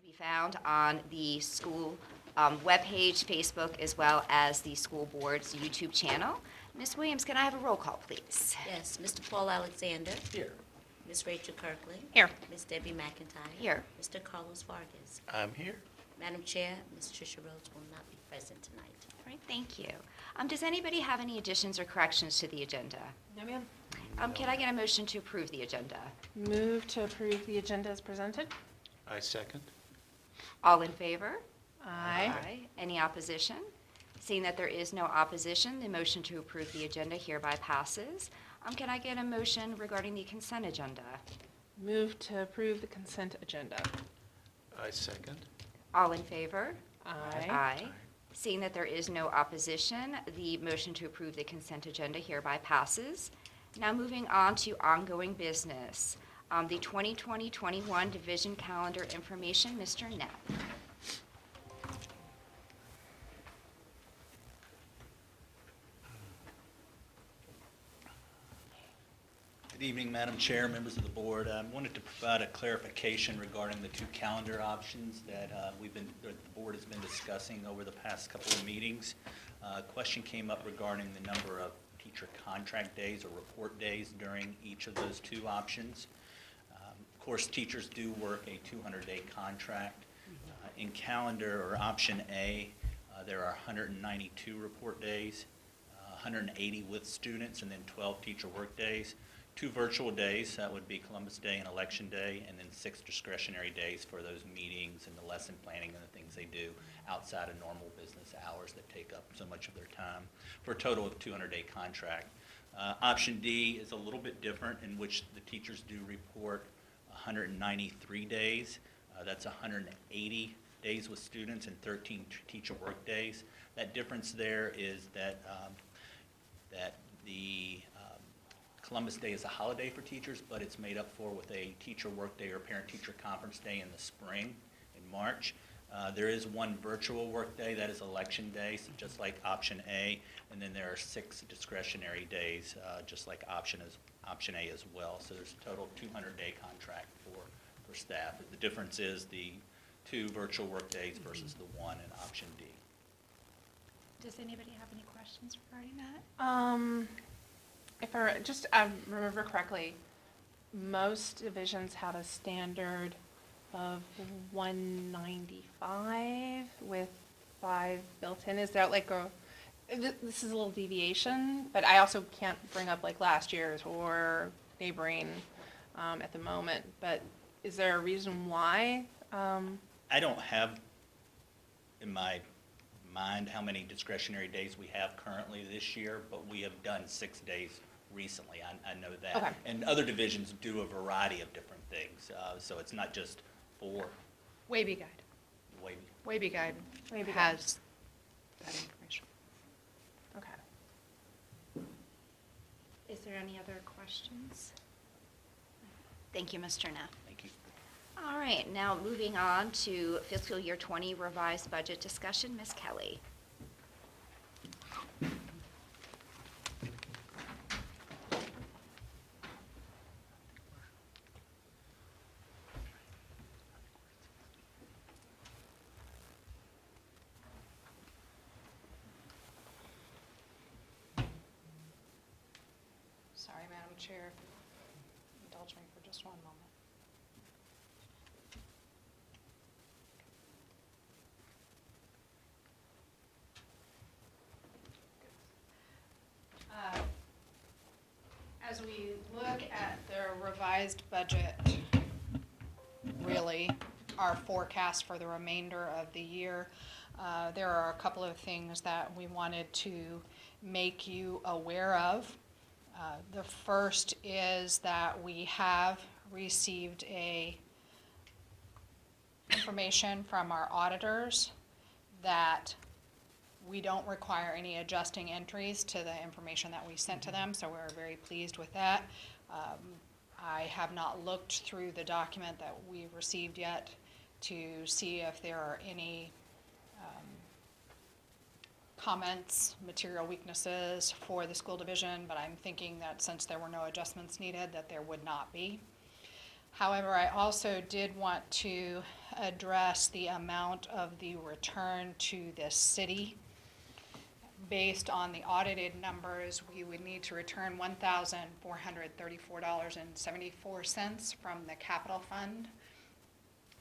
be found on the school webpage, Facebook, as well as the school board's YouTube channel. Ms. Williams, can I have a roll call, please? Yes, Mr. Paul Alexander. Here. Ms. Rachel Kirkland. Here. Ms. Debbie McIntyre. Here. Mr. Carlos Vargas. I'm here. Madam Chair, Ms. Tricia Rhodes will not be present tonight. All right, thank you. Does anybody have any additions or corrections to the agenda? No, ma'am. Can I get a motion to approve the agenda? Move to approve the agenda as presented. I second. All in favor? Aye. Any opposition? Seeing that there is no opposition, the motion to approve the agenda hereby passes. Can I get a motion regarding the consent agenda? Move to approve the consent agenda. I second. All in favor? Aye. Seeing that there is no opposition, the motion to approve the consent agenda hereby passes. Now moving on to ongoing business. The 2020-21 division calendar information, Mr. Knapp. Good evening, Madam Chair, members of the board. I wanted to provide a clarification regarding the two calendar options that the board has been discussing over the past couple of meetings. A question came up regarding the number of teacher contract days or report days during each of those two options. Of course, teachers do work a 200-day contract. In calendar or option A, there are 192 report days, 180 with students, and then 12 teacher work days. 2 virtual days, that would be Columbus Day and Election Day, and then 6 discretionary days for those meetings and the lesson planning and the things they do outside of normal business hours that take up so much of their time, for a total of 200-day contract. Option D is a little bit different, in which the teachers do report 193 days. That's 180 days with students and 13 teacher work days. That difference there is that the Columbus Day is a holiday for teachers, but it's made up for with a teacher work day or parent-teacher conference day in the spring, in March. There is one virtual work day, that is Election Day, so just like option A, and then there are 6 discretionary days, just like option A as well. So there's a total 200-day contract for staff. The difference is the 2 virtual work days versus the 1 in option D. Does anybody have any questions regarding that? If I remember correctly, most divisions have a standard of 195 with 5 built in. Is that like this is a little deviation, but I also can't bring up like last year's or neighboring at the moment, but is there a reason why? I don't have in my mind how many discretionary days we have currently this year, but we have done 6 days recently. I know that. Okay. And other divisions do a variety of different things, so it's not just 4. Wavy Guide. Wavy Guide has that information. Okay. Is there any other questions? Thank you, Mr. Knapp. Thank you. All right, now moving on to fiscal year 20 revised budget discussion, Ms. Kelly. Sorry, Madam Chair. Indulge me for just one moment. As we look at the revised budget, really, our forecast for the remainder of the year, there are a couple of things that we wanted to make you aware of. The first is that we have received information from our auditors that we don't require any adjusting entries to the information that we sent to them, so we're very pleased with that. I have not looked through the document that we received yet to see if there are any comments, material weaknesses for the school division, but I'm thinking that since there were no adjustments needed, that there would not be. However, I also did want to address the amount of the return to the city. Based on the audited numbers, we would need to return $1,434.74 from the capital fund.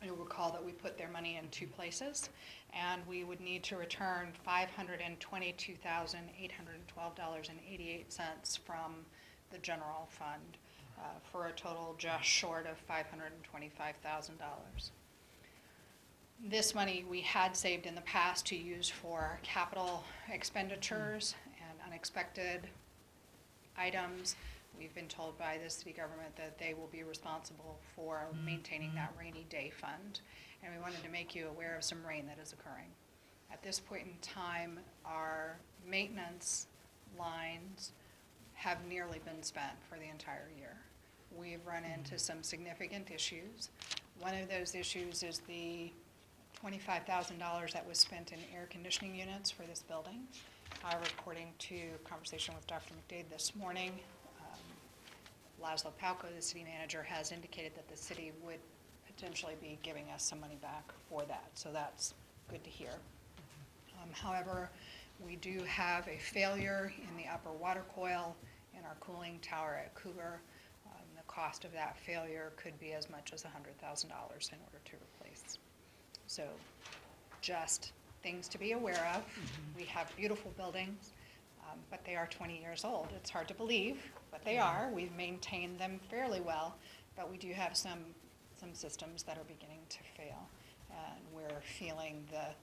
You'll recall that we put their money in two places, and we would need to return $522,812.88 from the general fund, for a total just short of $525,000. This money we had saved in the past to use for capital expenditures and unexpected items. We've been told by the city government that they will be responsible for maintaining that rainy day fund. And we wanted to make you aware of some rain that is occurring. At this point in time, our maintenance lines have nearly been spent for the entire year. We've run into some significant issues. One of those issues is the $25,000 that was spent in air conditioning units for this building. However, according to a conversation with Dr. McDade this morning, Laszlo Palko, the city manager, has indicated that the city would potentially be giving us some money back for that, so that's good to hear. However, we do have a failure in the upper water coil in our cooling tower at Cougar. The cost of that failure could be as much as $100,000 in order to replace. So just things to be aware of. We have beautiful buildings, but they are 20 years old. It's hard to believe, but they are. We've maintained them fairly well, but we do have some systems that are beginning to fail. And we're feeling the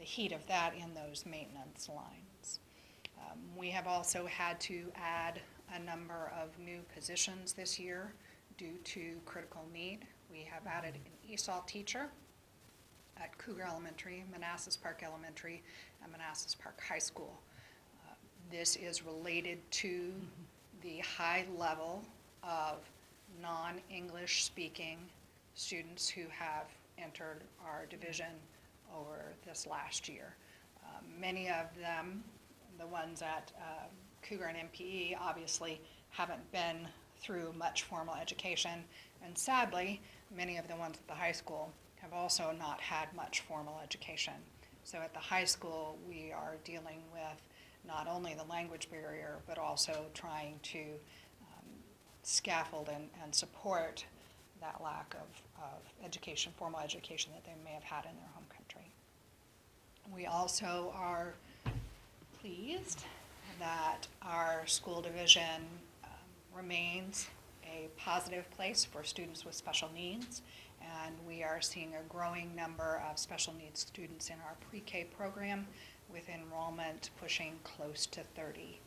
heat of that in those maintenance lines. We have also had to add a number of new positions this year due to critical need. We have added an ESOL teacher at Cougar Elementary, Manassas Park Elementary, and Manassas Park High School. This is related to the high level of non-English speaking students who have entered our division over this last year. Many of them, the ones at Cougar and MPE, obviously haven't been through much formal education, and sadly, many of the ones at the high school have also not had much formal education. So at the high school, we are dealing with not only the language barrier, but also trying to scaffold and support that lack of education, formal education that they may have had in their home country. We also are pleased that our school division remains a positive place for students with special needs, and we are seeing a growing number of special needs students in our pre-K program, with enrollment pushing close to 30.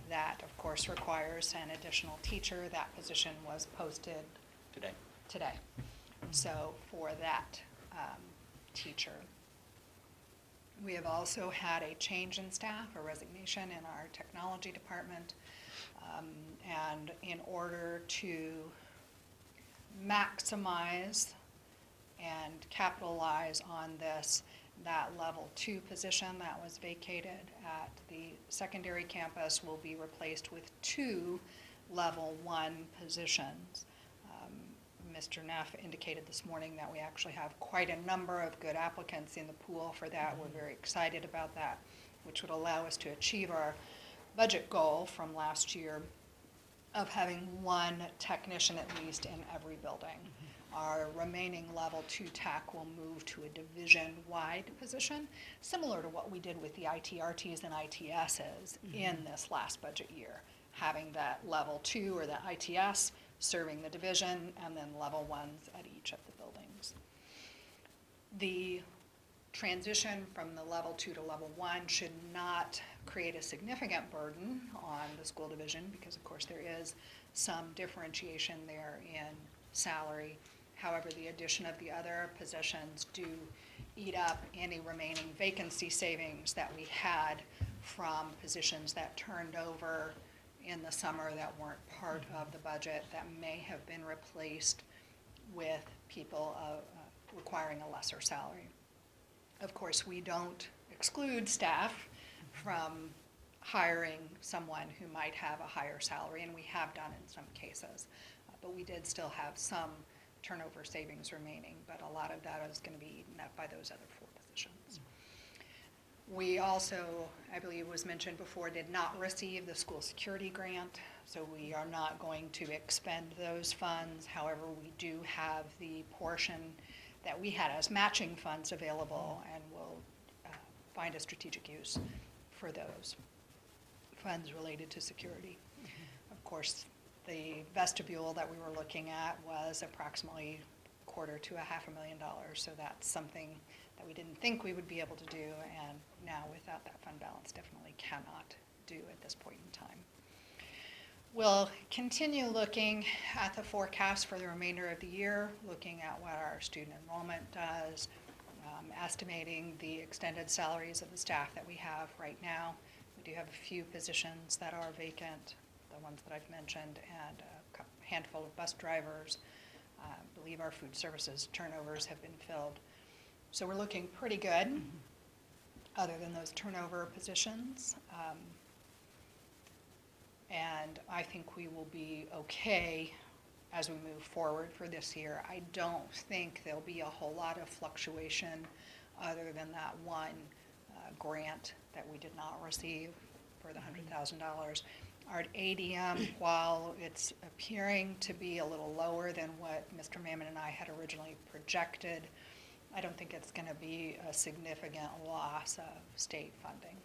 That, of course, requires an additional teacher. That position was posted today. So for that teacher. We have also had a change in staff, a resignation in our technology department, and in order to maximize and capitalize on this, that level 2 position that was vacated at the secondary campus will be replaced with 2 level 1 positions. Mr. Neff indicated this morning that we actually have quite a number of good applicants in the pool for that. We're very excited about that, which would allow us to achieve our budget goal from last year of having 1 technician at least in every building. Our remaining level 2 tech will move to a division-wide position, similar to what we did with the ITRTs and ITSs in this last budget year, having that level 2 or the ITS serving the division, and then level 1s at each of the buildings. The transition from the level 2 to level 1 should not create a significant burden on the school division, because of course there is some differentiation there in salary. However, the addition of the other positions do eat up any remaining vacancy savings that we had from positions that turned over in the summer that weren't part of the budget, that may have been replaced with people requiring a lesser salary. Of course, we don't exclude staff from hiring someone who might have a higher salary, and we have done in some cases. But we did still have some turnover savings remaining, but a lot of that is going to be eaten up by those other 4 positions. We also, I believe was mentioned before, did not receive the school security grant, so we are not going to expend those funds. However, we do have the portion that we had as matching funds available, and we'll find a strategic use for those funds related to security. Of course, the vestibule that we were looking at was approximately $250,000 to $500,000, so that's something that we didn't think we would be able to do, and now without that fund balance, definitely cannot do at this point in time. We'll continue looking at the forecast for the remainder of the year, looking at what our student enrollment does, estimating the extended salaries of the staff that we have right now. We do have a few positions that are vacant, the ones that I've mentioned, and a handful of bus drivers. I believe our food services turnovers have been filled. So we're looking pretty good, other than those turnover positions. And I think we will be okay as we move forward for this year. I don't think there'll be a whole lot of fluctuation other than that one grant that we did not receive for the $100,000. Our ADM, while it's appearing to be a little lower than what Mr. Mammon and I had originally projected, I don't think it's going to be a significant loss of state funding.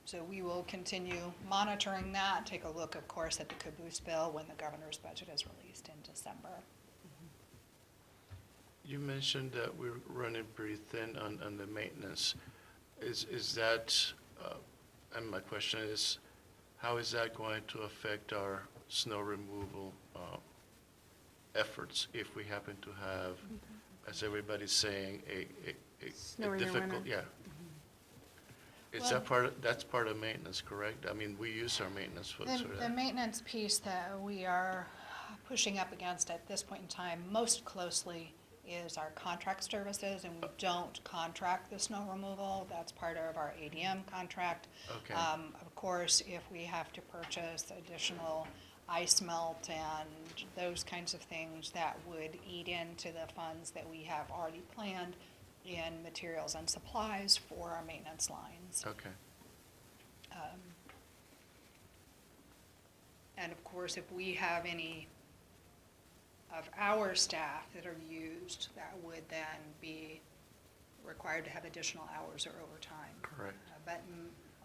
So we will continue monitoring that, take a look, of course, at the caboose bill when the governor's budget is released in December. You mentioned that we're running pretty thin on the maintenance. Is that, and my question is, how is that going to affect our snow removal efforts if we happen to have, as everybody's saying, a Snowy difficult, winter. yeah. Is Well- that that's part of maintenance, correct? I mean, we use our maintenance folks for The that. maintenance piece that we are pushing up against at this point in time most closely is our contract services, and we don't contract the snow removal. That's part of our ADM contract. Okay. Of course, if we have to purchase additional ice melt and those kinds of things, that would eat into the funds that we have already planned in materials and supplies for our maintenance lines. Okay. And of course, if we have any of our staff that are used, that would then be required to have additional hours or overtime. Correct. But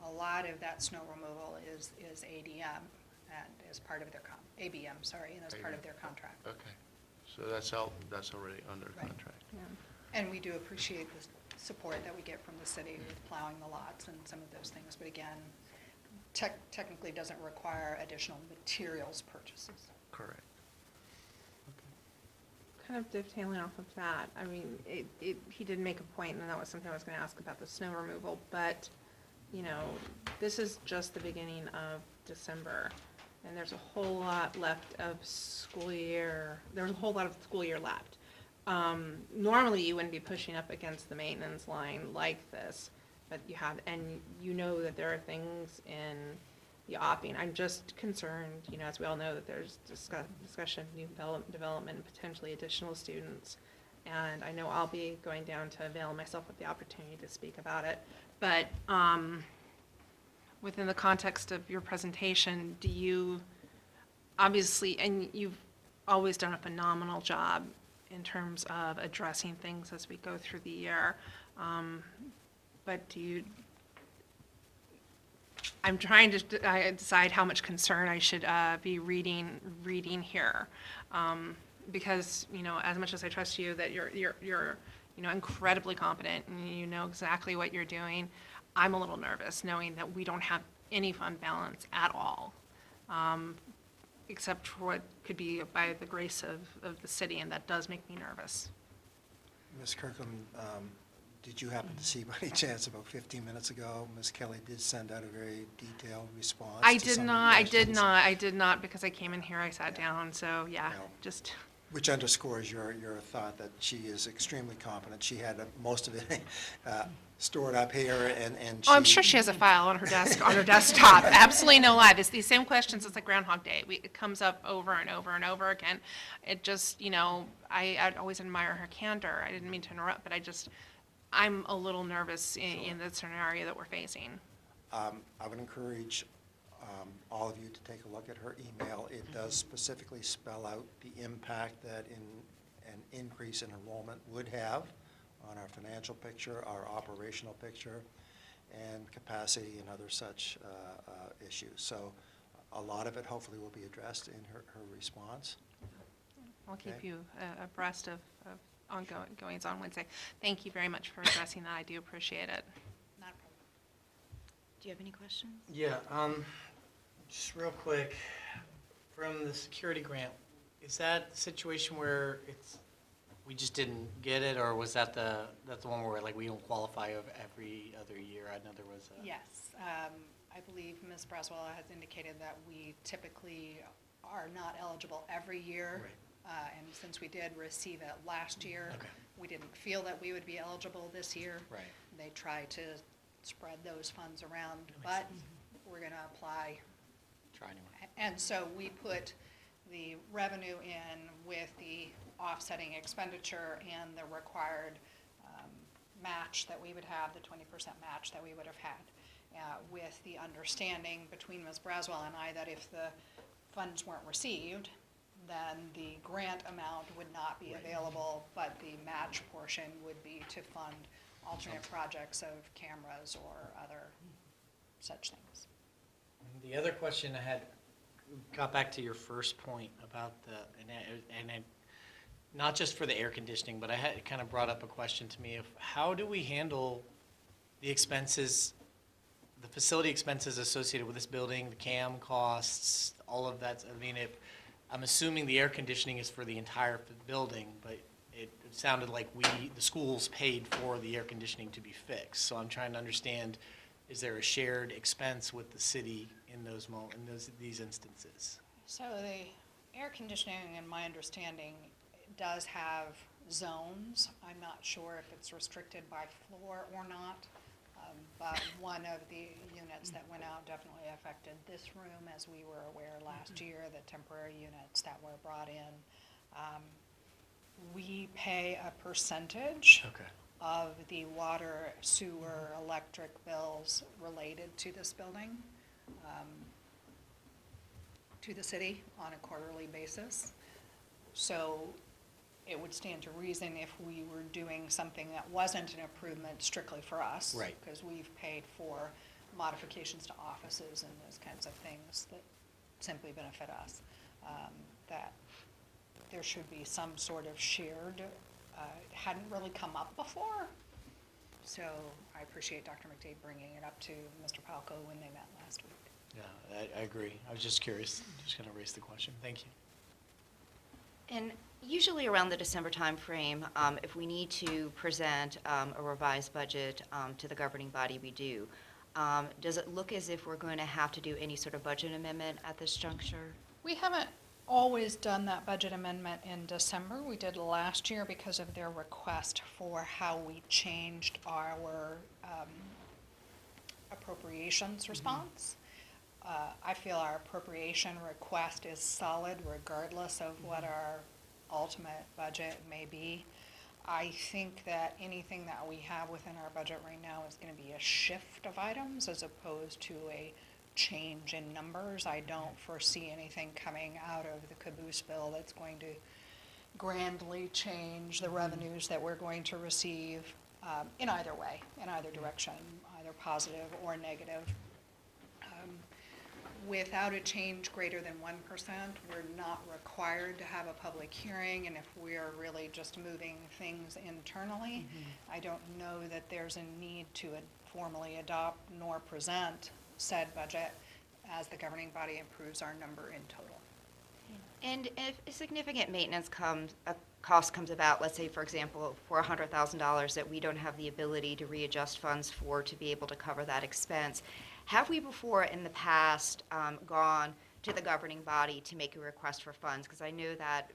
a lot of that snow removal is ADM and is part of their ABM, sorry, and is part of their contract. Okay. So that's already under Right. contract. Yeah. And we do appreciate the support that we get from the city with plowing the lots and some of those things, but again, technically doesn't require additional materials purchases. Correct. Kind of dovetailing off of that, I mean, he did make a point, and that was something I was gonna ask about the snow removal, but, you know, this is just the beginning of December, and there's a whole lot left of school year, there's a whole lot of school year left. Normally, you wouldn't be pushing up against the maintenance line like this, but you have, and you know that there are things in the opping. I'm just concerned, you know, as we all know, that there's discussion of new development and potentially additional students. And I know I'll be going down to avail myself of the opportunity to speak about it. But within the context of your presentation, do you, obviously, and you've always done a phenomenal job in terms of addressing things as we go through the year, but do you, I'm trying to decide how much concern I should be reading here, because, you know, as much as I trust you that you're you know, incredibly competent and you know exactly what you're doing, I'm a little nervous knowing that we don't have any fund balance at all, except for what could be by the grace of the city, and that does make me nervous. Ms. Kirkham, did you happen to see by any chance about 15 minutes ago, Ms. Kelly did send out a very detailed response I to did some of the not, questions? because I came in here, I sat down, so yeah, No. just, Which underscores your thought that she is extremely competent. She had most of it stored up here, and she... Oh, I'm sure she has a file on her desk, on her desktop. Absolutely no lie. It's these same questions. It's like Groundhog Day. It comes up over and over and over again. It just, I always admire her candor. I didn't mean to interrupt, but I'm a little nervous in the scenario that we're facing. I would encourage all of you to take a look at her email. It does specifically spell out the impact that an increase in enrollment would have on our financial picture, our operational picture, and capacity and other such issues. So a lot of it hopefully will be addressed in her response. I'll keep Okay. you abreast of ongoings on Wednesday. Thank you very much for addressing that. I do appreciate it. Not a problem. Do you have any questions? Yeah, just real quick, from the security grant, is that the situation where we just didn't get it, or was that's the one where like we don't qualify of every other year? I know there was a. Yes, I believe Ms. Braswell has indicated that we typically are not eligible every year. Right. And since we did receive it last year, Okay. we didn't feel that we would be eligible this year. Right. They try to spread those funds around, That makes but sense. we're going to apply. Try anyway. And so we put the revenue in with the offsetting expenditure and the required match that we would have, the 20% match that we would have had, with the understanding between Ms. Braswell and I that if the funds weren't received, then the grant amount would not be Right. available, but the match portion would be to fund alternate projects of cameras or other such things. The other question I had got back to your first point about not just for the air conditioning, but it kind of brought up a question to me of how do we handle the expenses, the facility expenses associated with this building, the CAM costs, all of that. I mean, I'm assuming the air conditioning is for the entire building, but it sounded like the schools paid for the air conditioning to be fixed. So I'm trying to understand, is there a shared expense with the city in these instances? So the air conditioning, in my understanding, does have zones. I'm not sure if it's restricted by floor or not, but one of the units that went out definitely affected this room, as we were aware last year, the temporary units that were brought in. We pay a percentage Okay. of the water, sewer, electric bills related to this building, to the city on a quarterly basis. So it would stand to reason if we were doing something that wasn't an improvement strictly for us. Right. Because we've paid for modifications to offices and those kinds of things that simply benefit us, that there should be some sort of shared, it hadn't really come up before. So I appreciate Dr. McDade bringing it up to Mr. Palco when they met last week. Yeah, I agree. I was just curious, just going to raise the question. Thank you. And usually around the December timeframe, if we need to present a revised budget to the governing body, we do. Does it look as if we're going to have to do any sort of budget amendment at this juncture? We haven't always done that budget amendment in December. We did last year because of their request for how we changed our appropriations response. I feel our appropriation request is solid regardless of what our ultimate budget may be. I think that anything that we have within our budget right now is going to be a shift of items as opposed to a change in numbers. I don't foresee anything coming out of the caboose bill that's going to grandly change the revenues that we're going to receive in either way, in either direction, either positive or negative. Without a change greater than 1%, we're not required to have a public hearing, and if we're really just moving things internally, I don't know that there's a need to formally adopt nor present said budget as the governing body approves our number in total. And if a significant maintenance cost comes about, let's say, for example, for $100,000 that we don't have the ability to readjust funds for to be able to cover that expense, have we before in the past gone to the governing body to make a request for funds? Because I know that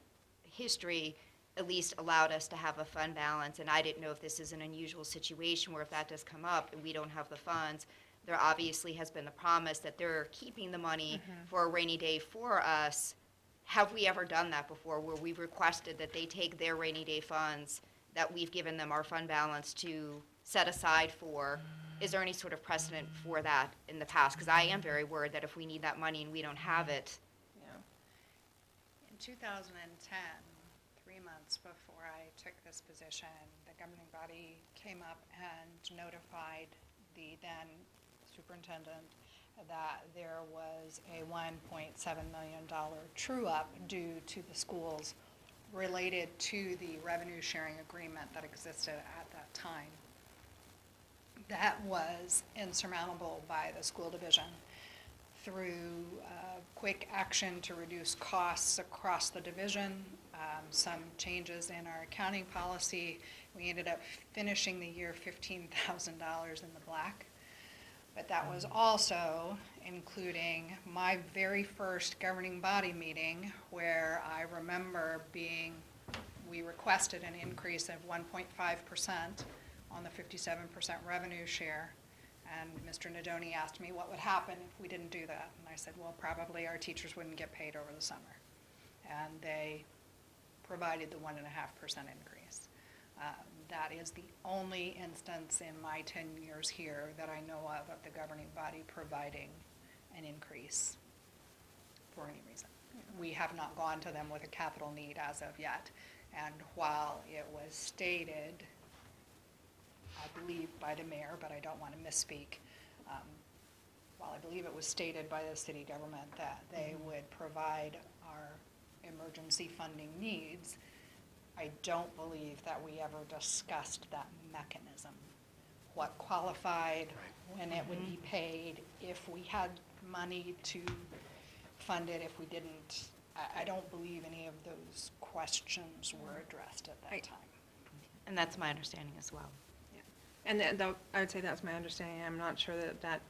history at least allowed us to have a fund balance, and I didn't know if this is an unusual situation where if that does come up and we don't have the funds, there obviously has been the promise that they're keeping the money for a rainy day for us. Have we ever done that before, where we've requested that they take their rainy day funds that we've given them our fund balance to set aside for? Is there any sort of precedent for that in the past? Because I am very worried that if we need that money and we don't have it, Yeah. In 2010, 3 months before I took this position, the governing body came up and notified the then superintendent that there was a $1.7 million true-up due to the schools related to the revenue sharing agreement that existed at that time. That was insurmountable by the school division through quick action to reduce costs across the division, some changes in our accounting policy. We ended up finishing the year $15,000 in the black. But that was also including my very first governing body meeting, where I remember we requested an increase of 1.5% on the 57% revenue share. And Mr. Nadoni asked me what would happen if we didn't do that. And I said, well, probably our teachers wouldn't get paid over the summer. And they provided the 1.5% increase. That is the only instance in my 10 years here that I know of the governing body providing an increase for any reason. We have not gone to them with a capital need as of yet. And while it was stated, I believe by the mayor, but I don't want to misspeak, while I believe it was stated by the city government that they would provide our emergency funding needs, I don't believe that we ever discussed that mechanism. What qualified, when it would be paid, if we had money to fund it, if we didn't. I don't believe any of those questions were addressed at that time. and that's my understanding as well. And I would say that's my understanding. I'm not sure that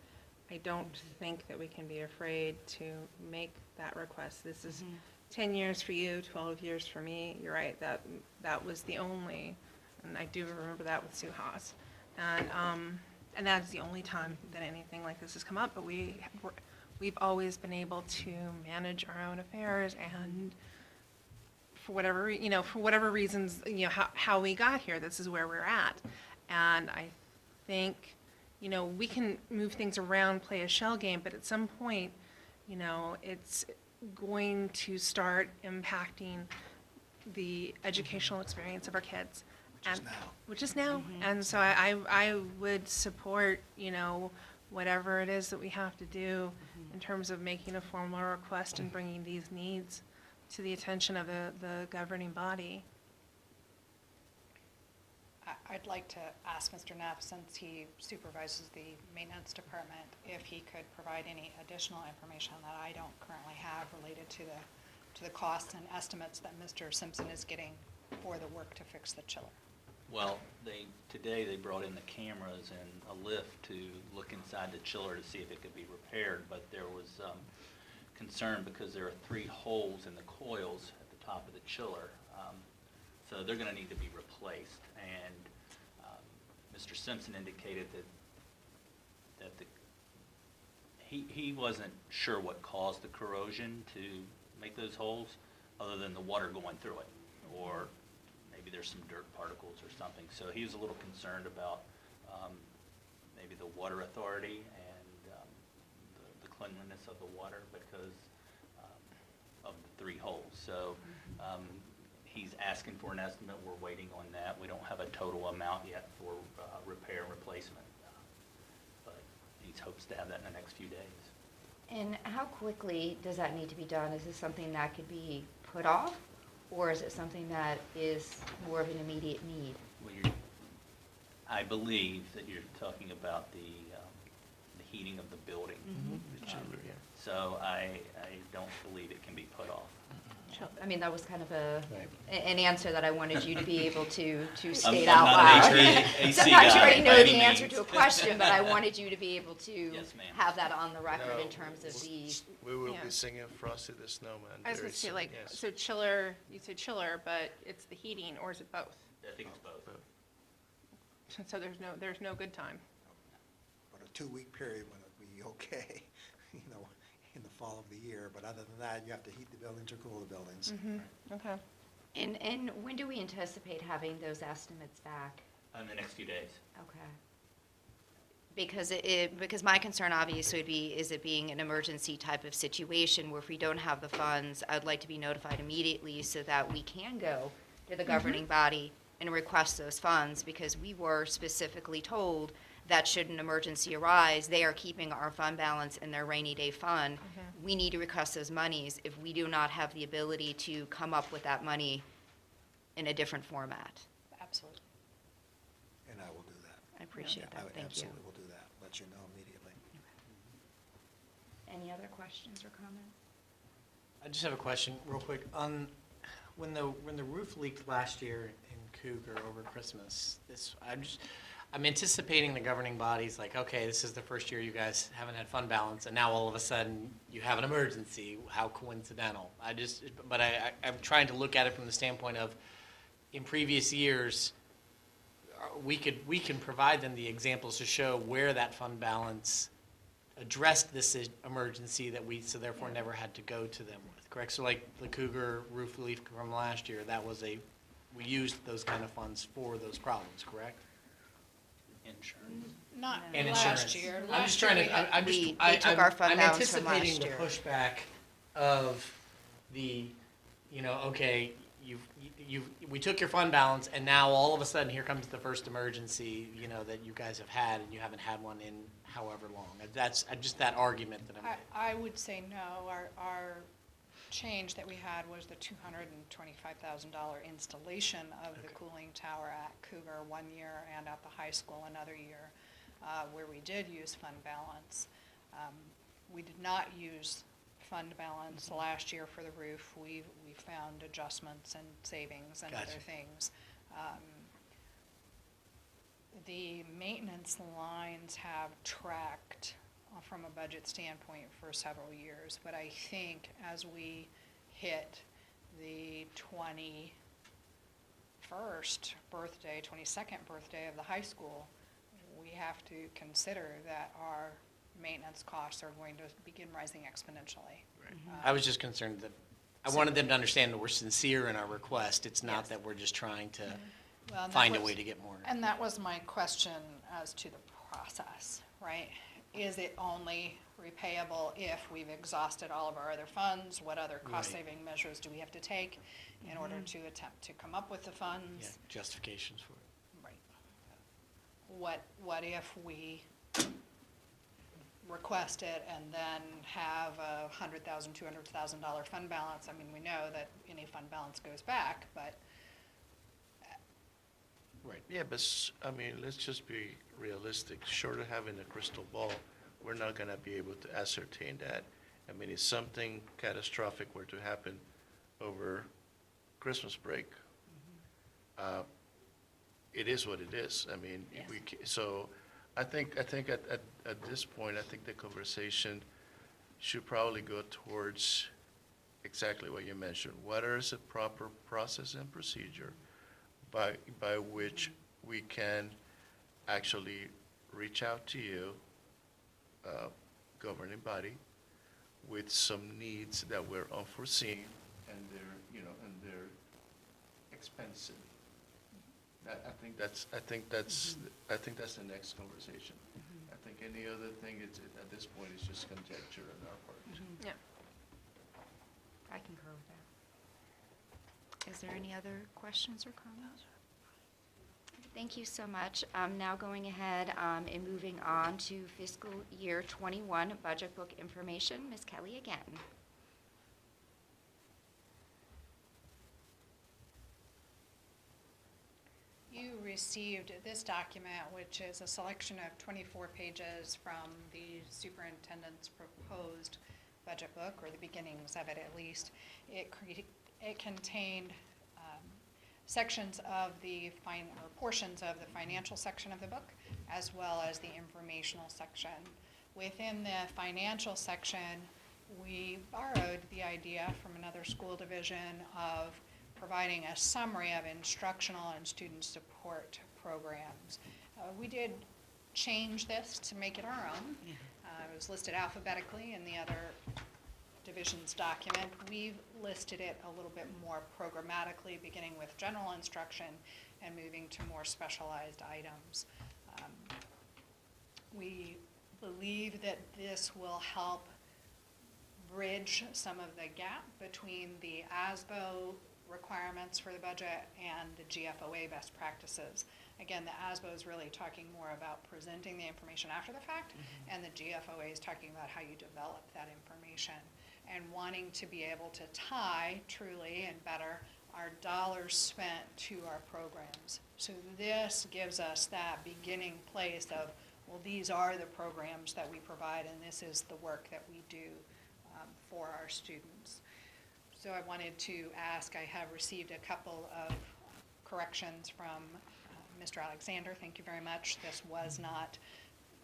I don't think that we can be afraid to make that request. This is 10 years for you, 12 years for me. You're right, that was the only, and I do remember that with Sue Haas. And that is the only time that anything like this has come up, but we've always been able to manage our own affairs, and for whatever reasons, how we got here, this is where we're at. And I think, we can move things around, play a shell game, but at some point, it's going to start impacting the educational experience of our kids. Which is now. And so I would support, whatever it is that we have to do in terms of making a formal request and bringing these needs to the attention of the governing body. I'd like to ask Mr. Neff, since he supervises the maintenance department, if he could provide any additional information that I don't currently have related to the costs and estimates that Mr. Simpson is getting for the work to fix the chiller. Well, today they brought in the cameras and a lift to look inside the chiller to see if it could be repaired, but there was concern because there are 3 holes in the coils at the top of the chiller. So they're going to need to be replaced. And Mr. Simpson indicated that he wasn't sure what caused the corrosion to make those holes, other than the water going through it, or maybe there's some dirt particles or something. So he was a little concerned about maybe the water authority and the cleanliness of the water because of the 3 holes. So he's asking for an estimate. We're waiting on that. We don't have a total amount yet for repair and replacement, but he hopes to have that in the next few days. And how quickly does that need to be done? Is this something that could be put off, or is it something that is more of an immediate need? Well, I believe that you're talking about the heating of the building. The chiller, yeah. So I don't believe it can be put off. I mean, that was kind of Right. an answer that I wanted you to be able to state I'm out not loud. an AC Sometimes you guy already by know any the answer means. to a question, but I wanted you to be able to Yes, ma'am. have that on the record in No, terms of the, We will Yeah. be singing Frosty the Snowman I was very gonna say, soon, like, yes. so chiller, you said chiller, but it's the heating, or is it both? I think it's both. So there's no good time. But a 2-week period when it'd be okay, in the fall of the year. But other than that, you have to heat the buildings or cool the buildings. Okay. and when do we anticipate having those estimates back? In the next few days. Okay. Because my concern obviously would be, is it being an emergency type of situation where if we don't have the funds, I'd like to be notified immediately so that we can go to the governing body and request those funds, because we were specifically told that should an emergency arise, they are keeping our fund balance in their rainy day fund. We need to request those monies if we do not have the ability to come up with that money in a different format. Absolutely. And I will do that. I appreciate Yeah, I that, thank you. absolutely will do that. Let you know immediately. Any other questions or comments? I just have a question real quick. When the roof leaked last year in Cougar over Christmas, I'm anticipating the governing body's like, okay, this is the first year you guys haven't had fund balance, and now all of a sudden you have an emergency. How coincidental. I'm trying to look at it from the standpoint of, in previous years, we can provide them the examples to show where that fund balance addressed this emergency that we, so therefore never had to go to them with, correct? So like the Cougar roof leak from last year, we used those kind of funds for those problems, correct? Insurance. Not And last insurance. year. I'm just Last trying year to, we had- They took our fund I'm balance from last anticipating year. the pushback of the, okay, we took your fund balance, and now all of a sudden, here comes the first emergency, that you guys have had, and you haven't had one in however long. That's just that argument that I'm making. I would say no. Our change that we had was the $225,000 installation of the cooling tower at Cougar one year and at the high school another year, where we did use fund balance. We did not use fund balance last year for the roof. We found adjustments and savings and Gotcha. other things. The maintenance lines have tracked from a budget standpoint for several years, but I think as we hit the 21st birthday, 22nd birthday of the high school, we have to consider that our maintenance costs are going to begin rising exponentially. I was just concerned that, I wanted them to understand that we're sincere in our request. It's not Yes. that we're just trying to Well, and that find a was- way to get more. And that was my question as to the process, right? Is it only repayable if we've exhausted all of our other funds? What other Right. cost-saving measures do we have to take in order to attempt to come up with the Yeah, funds? justifications for it. Right. What if we request it and then have a $100,000, $200,000 fund balance? I mean, we know that any fund balance goes back, but Right. Yeah, but, let's just be realistic. Short of having a crystal ball, we're not gonna be able to ascertain that. If something catastrophic were to happen over Christmas break, it is what it is. So I think at this point, I think the conversation should probably go towards exactly what you mentioned. What is the proper process and procedure by which we can actually reach out to you, governing body, with some needs that were unforeseen and they're expensive. I think that's the next conversation. I think any other thing at this point is just conjecture on our part. Yeah. I concur with that. Is there any other questions or comments? Thank you so much. Now going ahead and moving on to fiscal year 21 budget book information. Ms. Kelly again. you received this document, which is a selection of 24 pages from the superintendent's proposed budget book, or the beginnings of it at least. it contained sections of or portions of the financial section of the book, as well as the informational section. Within the financial section, we borrowed the idea from another school division of providing a summary of instructional and student support programs. We did change this to make it our own. It was listed alphabetically in the other division's document. We've listed it a little bit more programmatically, beginning with general instruction and moving to more specialized items. We believe that this will help bridge some of the gap between the ASBO requirements for the budget and the GFOA best practices. Again, the ASBO is really talking more about presenting the information after the fact, and the GFOA is talking about how you develop that information, and wanting to be able to tie truly and better our dollars spent to our programs. So this gives us that beginning place of, well, these are the programs that we provide, and this is the work that we do for our students. So I wanted to ask, I have received a couple of corrections from Mr. Alexander. Thank you very much. This was not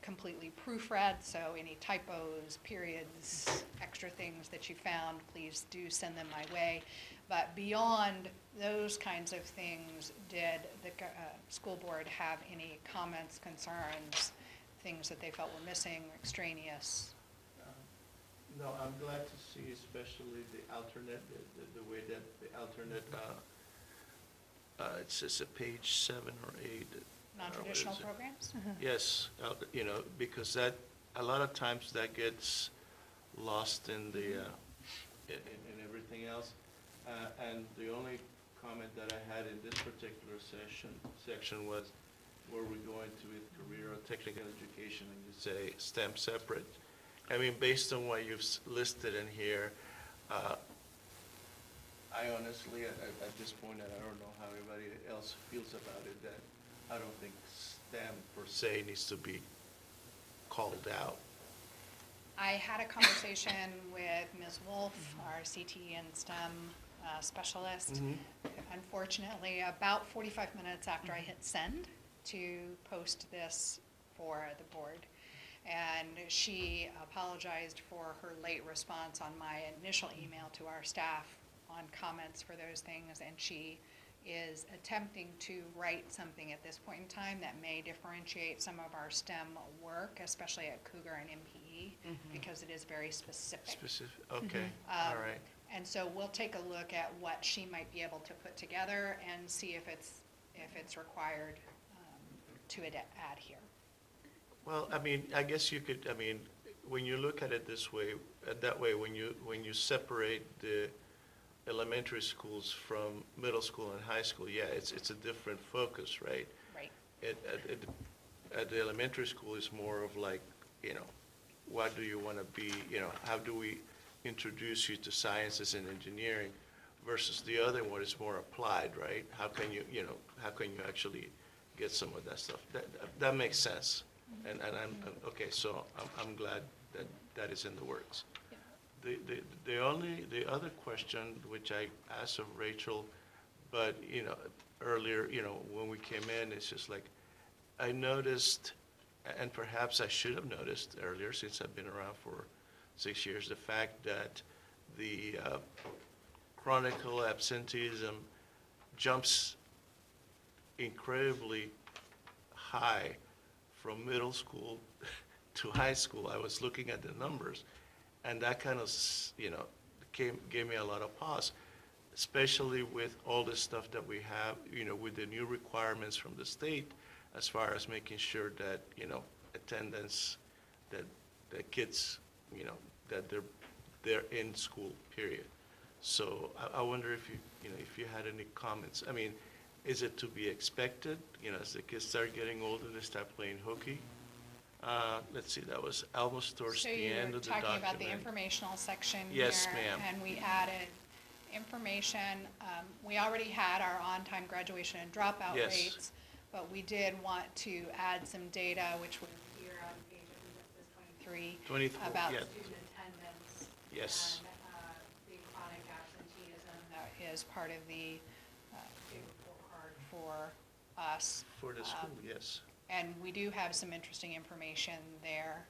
completely proofread, so any typos, periods, extra things that you found, please do send them my way. But beyond those kinds of things, did the school board have any comments, concerns, things that they felt were missing, extraneous? No, I'm glad to see especially the alternate, the way that the alternate, it says at page 7 or 8. Non-traditional what is it? programs? Yes, you know, because that, a lot of times that gets lost in the, in everything else. And the only comment that I had in this particular section was, were we going to with career or technical education, and you say STEM separate. I mean, based on what you've listed in here, I honestly, at this point, and I don't know how everybody else feels about it, that I don't think STEM per se needs to be called out. I had a conversation with Ms. Wolf, our CTE and STEM specialist. Unfortunately, about 45 minutes after I hit send to post this for the board, and she apologized for her late response on my initial email to our staff on comments for those things, and she is attempting to write something at this point in time that may differentiate some of our STEM work, especially at Cougar and MPE, because it is very specific. Specific, okay, all right. And so we'll take a look at what she might be able to put together and see if it's required to add here. Well, I mean, I guess you could, I mean, when you look at it this way, that way, when you separate the elementary schools from middle school and high school, yeah, it's a different focus, right? Right. At the elementary school, it's more of like, you know, what do you want to be, you know, how do we introduce you to sciences and engineering, versus the other one is more applied, right? How can you, you know, how can you actually get some of that stuff? That makes sense. And I'm, okay, so I'm glad that that is in the works. The other question, which I asked of Rachel, but, you know, earlier, you know, when we came in, it's just like, I noticed, and perhaps I should have noticed earlier, since I've been around for 6 years, the fact that the chronicle absenteeism jumps incredibly high from middle school to high school. I was looking at the numbers, and that kind of, you know, gave me a lot of pause, especially with all the stuff that we have, you know, with the new requirements from the state, as far as making sure that, you know, attendance, that kids, you know, that they're in school, period. So I wonder if you know, if you had any comments. I mean, is it to be expected, you know, as the kids start getting older, they start playing hooky? Let's see, that was almost towards the end of the document. So you're talking about the informational section here? Yes, ma'am. And we added information. We already had our on-time graduation and dropout Yes. rates, but we did want to add some data, which was here on page, I think this is 23, 24, about yeah. student attendance. Yes. And the chronic absenteeism that is part of the report for us. For the school, yes. And we do have some interesting information there.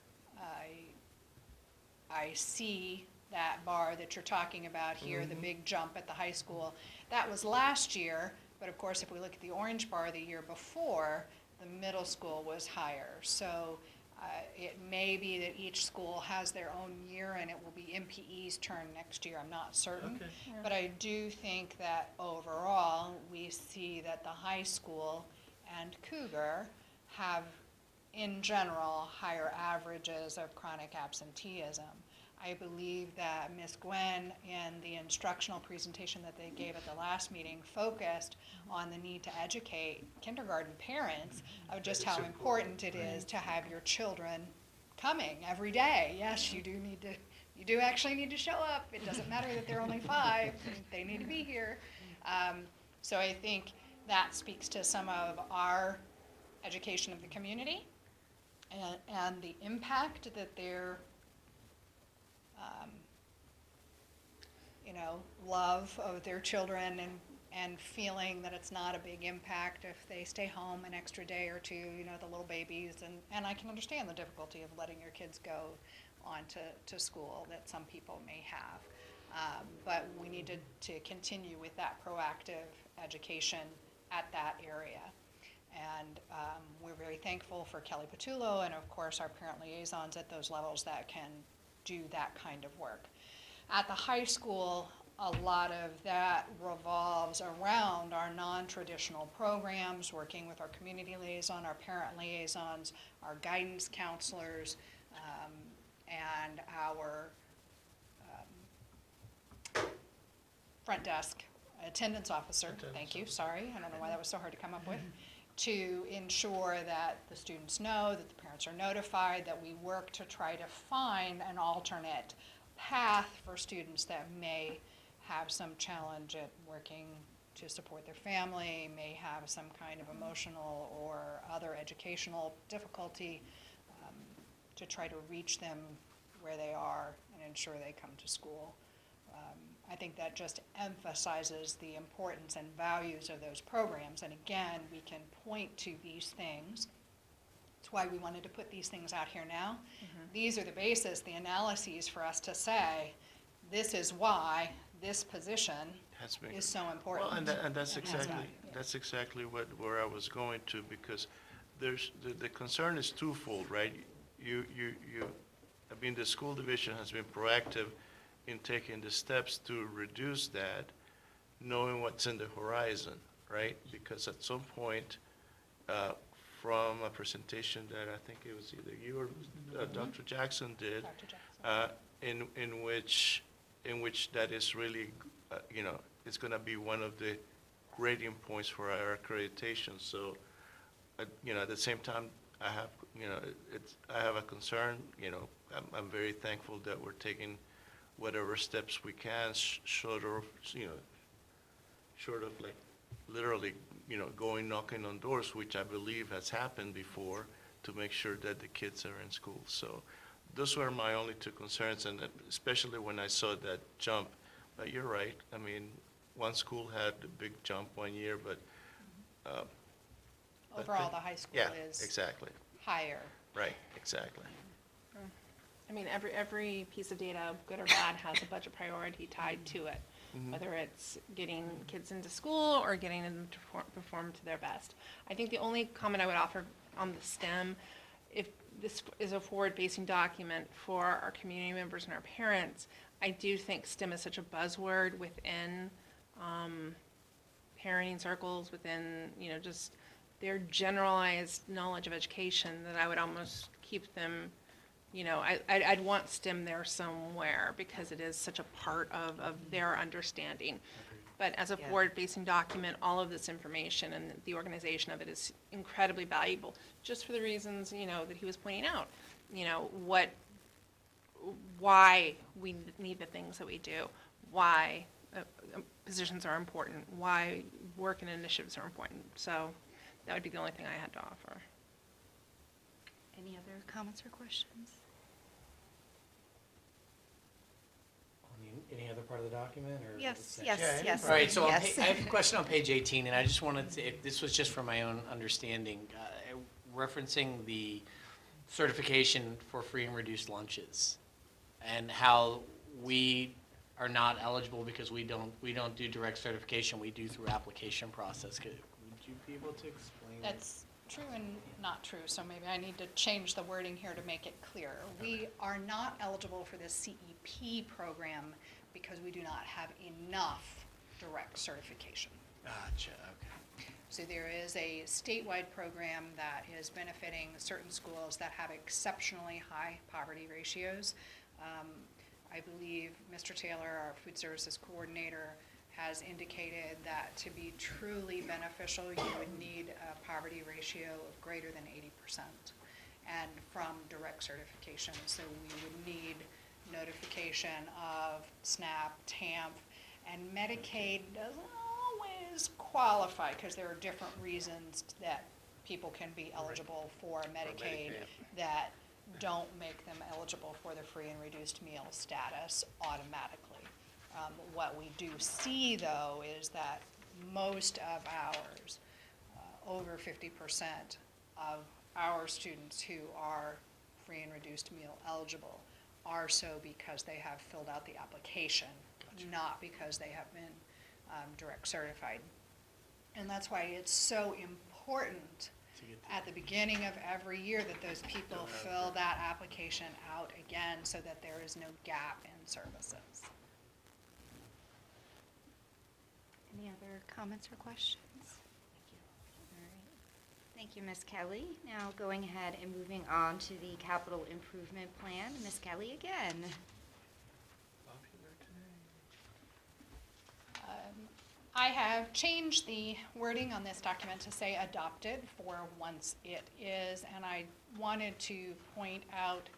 I see that bar that you're talking about here, the big jump at the high school. That was last year, but of course, if we look at the orange bar the year before, the middle school was higher. So it may be that each school has their own year and it will be MPE's turn next year, I'm not certain. Okay. But I do think that overall, we see that the high school and Cougar have, in general, higher averages of chronic absenteeism. I believe that Ms. Gwen, in the instructional presentation that they gave at the last meeting, focused on the need to educate kindergarten parents of just how important it is to have your children coming every day. Yes, you do actually need to show up. It doesn't matter that they're only 5, they need to be here. So I think that speaks to some of our education of the community and the impact that their love of their children and feeling that it's not a big impact if they stay home an extra day or two, the little babies. And I can understand the difficulty of letting your kids go on to school that some people may have. But we need to continue with that proactive education at that area. And we're very thankful for Kelly Patullo and, of course, our parent liaisons at those levels that can do that kind of work. At the high school, a lot of that revolves around our non-traditional programs, working with our community liaison, our parent liaisons, our guidance counselors, and our front desk attendance officer. Thank you, sorry, I don't know why that was so hard to come up with. To ensure that the students know, that the parents are notified, that we work to try to find an alternate path for students that may have some challenge at working to support their family, may have some kind of emotional or other educational difficulty, to try to reach them where they are and ensure they come to school. I think that just emphasizes the importance and values of those programs. And again, we can point to these things. That's why we wanted to put these things out here now. These are the basis, the analyses for us to say, this is why this position Has been- is so important. Well, and that's And has exactly, been. that's exactly where I was going to, because there's, the concern is twofold, right? The school division has been proactive in taking the steps to reduce that, knowing what's in the horizon, right? Because at some point, from a presentation that I think it was either you or Dr. Jackson did, Dr. Jackson. in which that is really, it's going to be one of the grading points for our accreditation. So, at the same time, I have a concern. I'm very thankful that we're taking whatever steps we can, short of like literally, going knocking on doors, which I believe has happened before, to make sure that the kids are in school. So those were my only two concerns, and especially when I saw that jump. But you're right. I mean, one school had a big jump one year, but Overall, the high school yeah, is exactly. higher. Right, exactly. I mean, every piece of data, good or bad, has a budget priority tied to it, whether it's getting kids into school or getting them to perform to their best. I think the only comment I would offer on the STEM, if this is a forward-facing document for our community members and our parents, I do think STEM is such a buzzword within parenting circles, within, just their generalized knowledge of education, that I would almost keep them, I'd want STEM there somewhere, because it is such a part of their understanding. But as a Yeah. forward-facing document, all of this information and the organization of it is incredibly valuable, just for the reasons, that he was pointing out. Why we need the things that we do, why positions are important, why work and initiatives are important. So that would be the only thing I had to offer. Any other comments or questions? On the any other part of the document, or? Yes, Yeah, yes, any yes. All right, so on yes. I have a question on page 18, and I just wanted to, if this was just for my own understanding, referencing the certification for free and reduced lunches, and how we are not eligible because we don't do direct certification, we do through application process. Would you be able to explain? That's true and not true, so maybe I need to change the wording here to make it clear. We are not eligible for the CEP program because we do not have enough direct certification. Gotcha, okay. So there is a statewide program that is benefiting certain schools that have exceptionally high poverty ratios. I believe Mr. Taylor, our food services coordinator, has indicated that to be truly beneficial, you would need a poverty ratio of greater than 80% and from direct certification. So we would need notification of SNAP, TAMP, and Medicaid doesn't always qualify because there are different reasons that people can be eligible for Medicaid that don't make them eligible for the free and reduced meal status automatically. What we do see, though, is that most of ours, over 50% of our students who are free and reduced meal eligible, are so because they have filled out the application, not because they have been direct certified. And that's why it's so important at the beginning of every year that those people fill that application out again so that there is no gap in services. Any other comments or questions? All right. Thank you, Ms. Kelly. Now, going ahead and moving on to the capital improvement plan. Ms. Kelly again. I have changed the wording on this document to say adopted for once it is, and I wanted to point out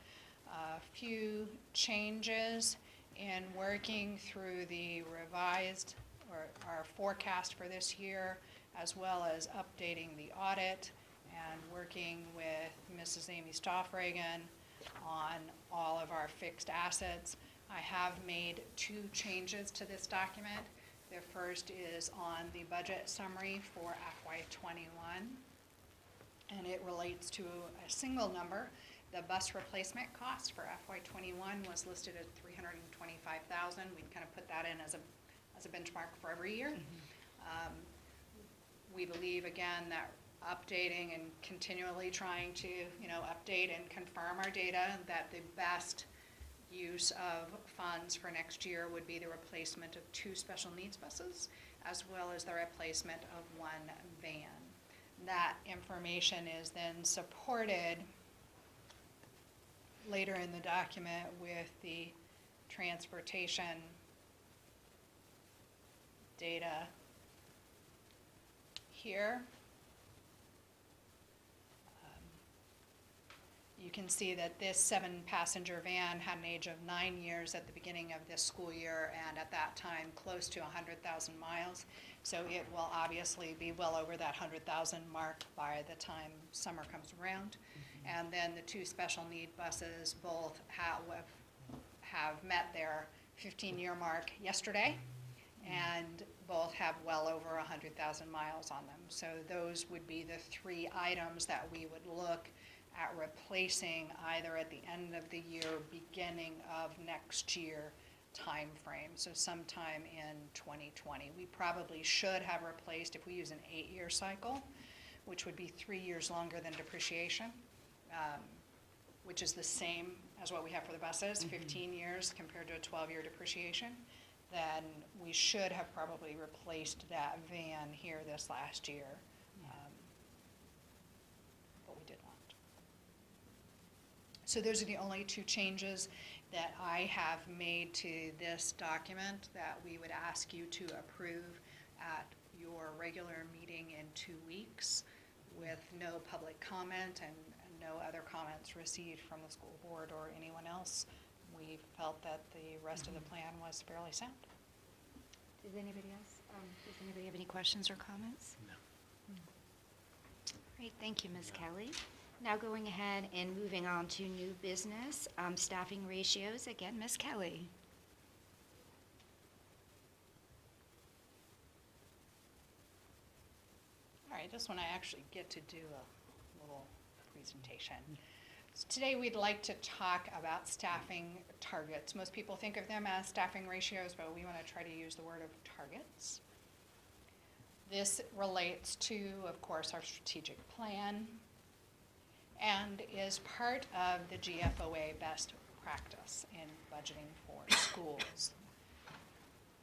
a few changes in working through the revised or our forecast for this year, as well as updating the audit and working with Mrs. Amy Stoffregan on all of our fixed assets. I have made 2 changes to this document. The first is on the budget summary for FY21, and it relates to a single number. The bus replacement cost for FY21 was listed at $325,000. We kind of put that in as a benchmark for every year. We believe, again, that updating and continually trying to, update and confirm our data, that the best use of funds for next year would be the replacement of 2 special needs buses, as well as the replacement of 1 van. That information is then supported later in the document with the transportation data here. You can see that this 7-passenger van had an age of 9 years at the beginning of this school year, and at that time, close to 100,000 miles. So it will obviously be well over that 100,000 mark by the time summer comes around. And then the 2 special need buses both have met their 15-year mark yesterday, and both have well over 100,000 miles on them. So those would be the 3 items that we would look at replacing either at the end of the year, beginning of next year time frame, so sometime in 2020. We probably should have replaced, if we use an 8-year cycle, which would be 3 years longer than depreciation, which is the same as what we have for the buses, 15 years compared to a 12-year depreciation, then we should have probably replaced that van here this last year. But we did not. So those are the only 2 changes that I have made to this document that we would ask you to approve at your regular meeting in 2 weeks with no public comment and no other comments received from the school board or anyone else. We felt that the rest of the plan was fairly sound. Does anybody have any questions or comments? No. Great, thank you, Ms. Kelly. Now going ahead and moving on to new business, staffing ratios. Again, Ms. Kelly. just want to actually get to do a little presentation. So today we'd like to talk about staffing targets. Most people think of them as staffing ratios, but we want to try to use the word of targets. This relates to, of course, our strategic plan and is part of the GFOA best practice in budgeting for schools.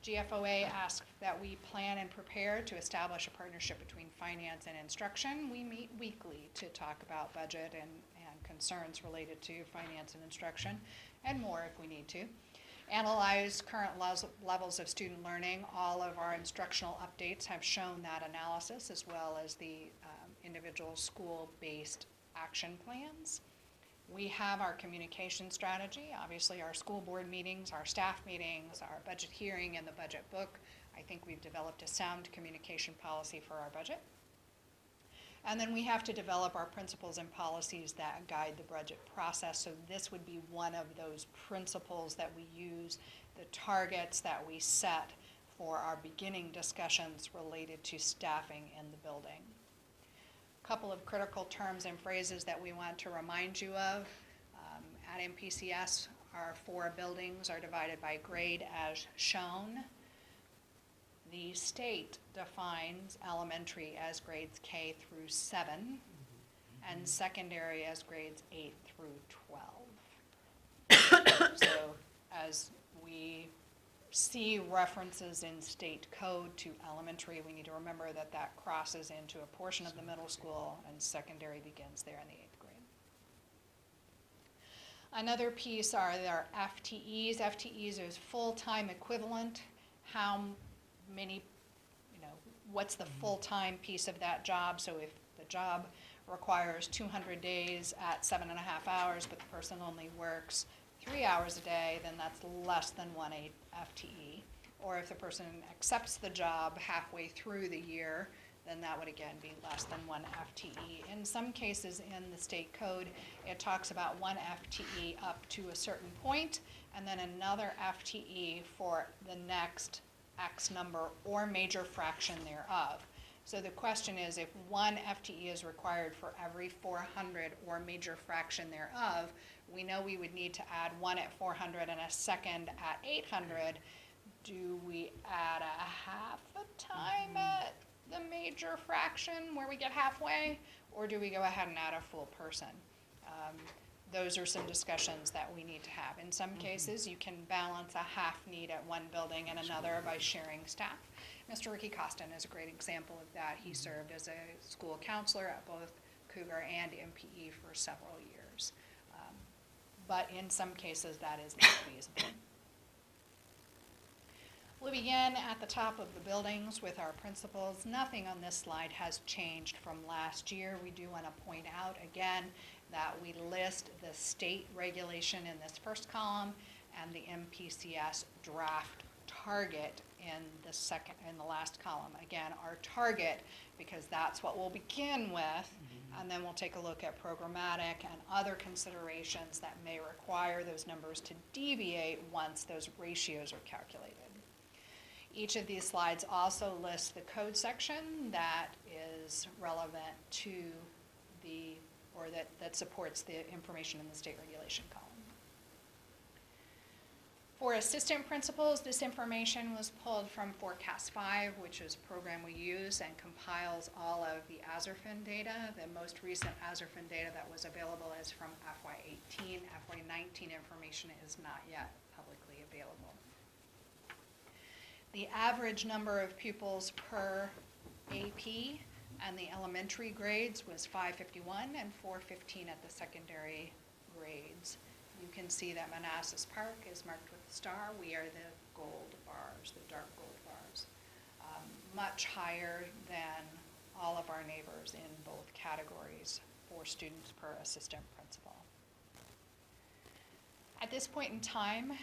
GFOA asks that we plan and prepare to establish a partnership between finance and instruction. We meet weekly to talk about budget and concerns related to finance and instruction, and more if we need to. Analyze current levels of student learning. All of our instructional updates have shown that analysis, as well as the individual school-based action plans. We have our communication strategy, obviously our school board meetings, our staff meetings, our budget hearing, and the budget book. I think we've developed a sound communication policy for our budget. And then we have to develop our principles and policies that guide the budget process. So this would be one of those principles that we use, the targets that we set for our beginning discussions related to staffing in the building. A couple of critical terms and phrases that we want to remind you of. At MPCS, our 4 buildings are divided by grade as shown. The state defines elementary as grades K through 7 and secondary as grades 8 through 12. So as we see references in state code to elementary, we need to remember that that crosses into a portion of the middle school, and secondary begins there in the 8th grade. Another piece are their FTEs. FTEs is full-time equivalent. How many, what's the full-time piece of that job? So if the job requires 200 days at 7.5 hours, but the person only works 3 hours a day, then that's less than 1 FTE. Or if the person accepts the job halfway through the year, then that would again be less than 1 FTE. In some cases in the state code, it talks about 1 FTE up to a certain point, and then another FTE for the next X number or major fraction thereof. So the question is, if 1 FTE is required for every 400 or major fraction thereof, we know we would need to add 1 at 400 and a second at 800. Do we add a half a time at the major fraction where we get halfway, or do we go ahead and add a full person? Those are some discussions that we need to have. In some cases, you can balance a half need at one building and another by sharing staff. Mr. Ricky Costin is a great example of that. He served as a school counselor at both Cougar and MPE for several years. But in some cases, that is not feasible. We'll begin at the top of the buildings with our principals. Nothing on this slide has changed from last year. We do want to point out again that we list the state regulation in this first column and the MPCS draft target in the last column. Again, our target, because that's what we'll begin with, and then we'll take a look at programmatic and other considerations that may require those numbers to deviate once those ratios are calculated. Each of these slides also lists the code section that is relevant to that supports the information in the state regulation column. For assistant principals, this information was pulled from Forecast 5, which is a program we use and compiles all of the ASERFIN data. The most recent ASERFIN data that was available is from FY18. FY19 information is not yet publicly available. The average number of pupils per AP and the elementary grades was 551 and 415 at the secondary grades. You can see that Manassas Park is marked with a star. We are the gold bars, the dark gold bars. Much higher than all of our neighbors in both categories for students per assistant principal. At this point in time,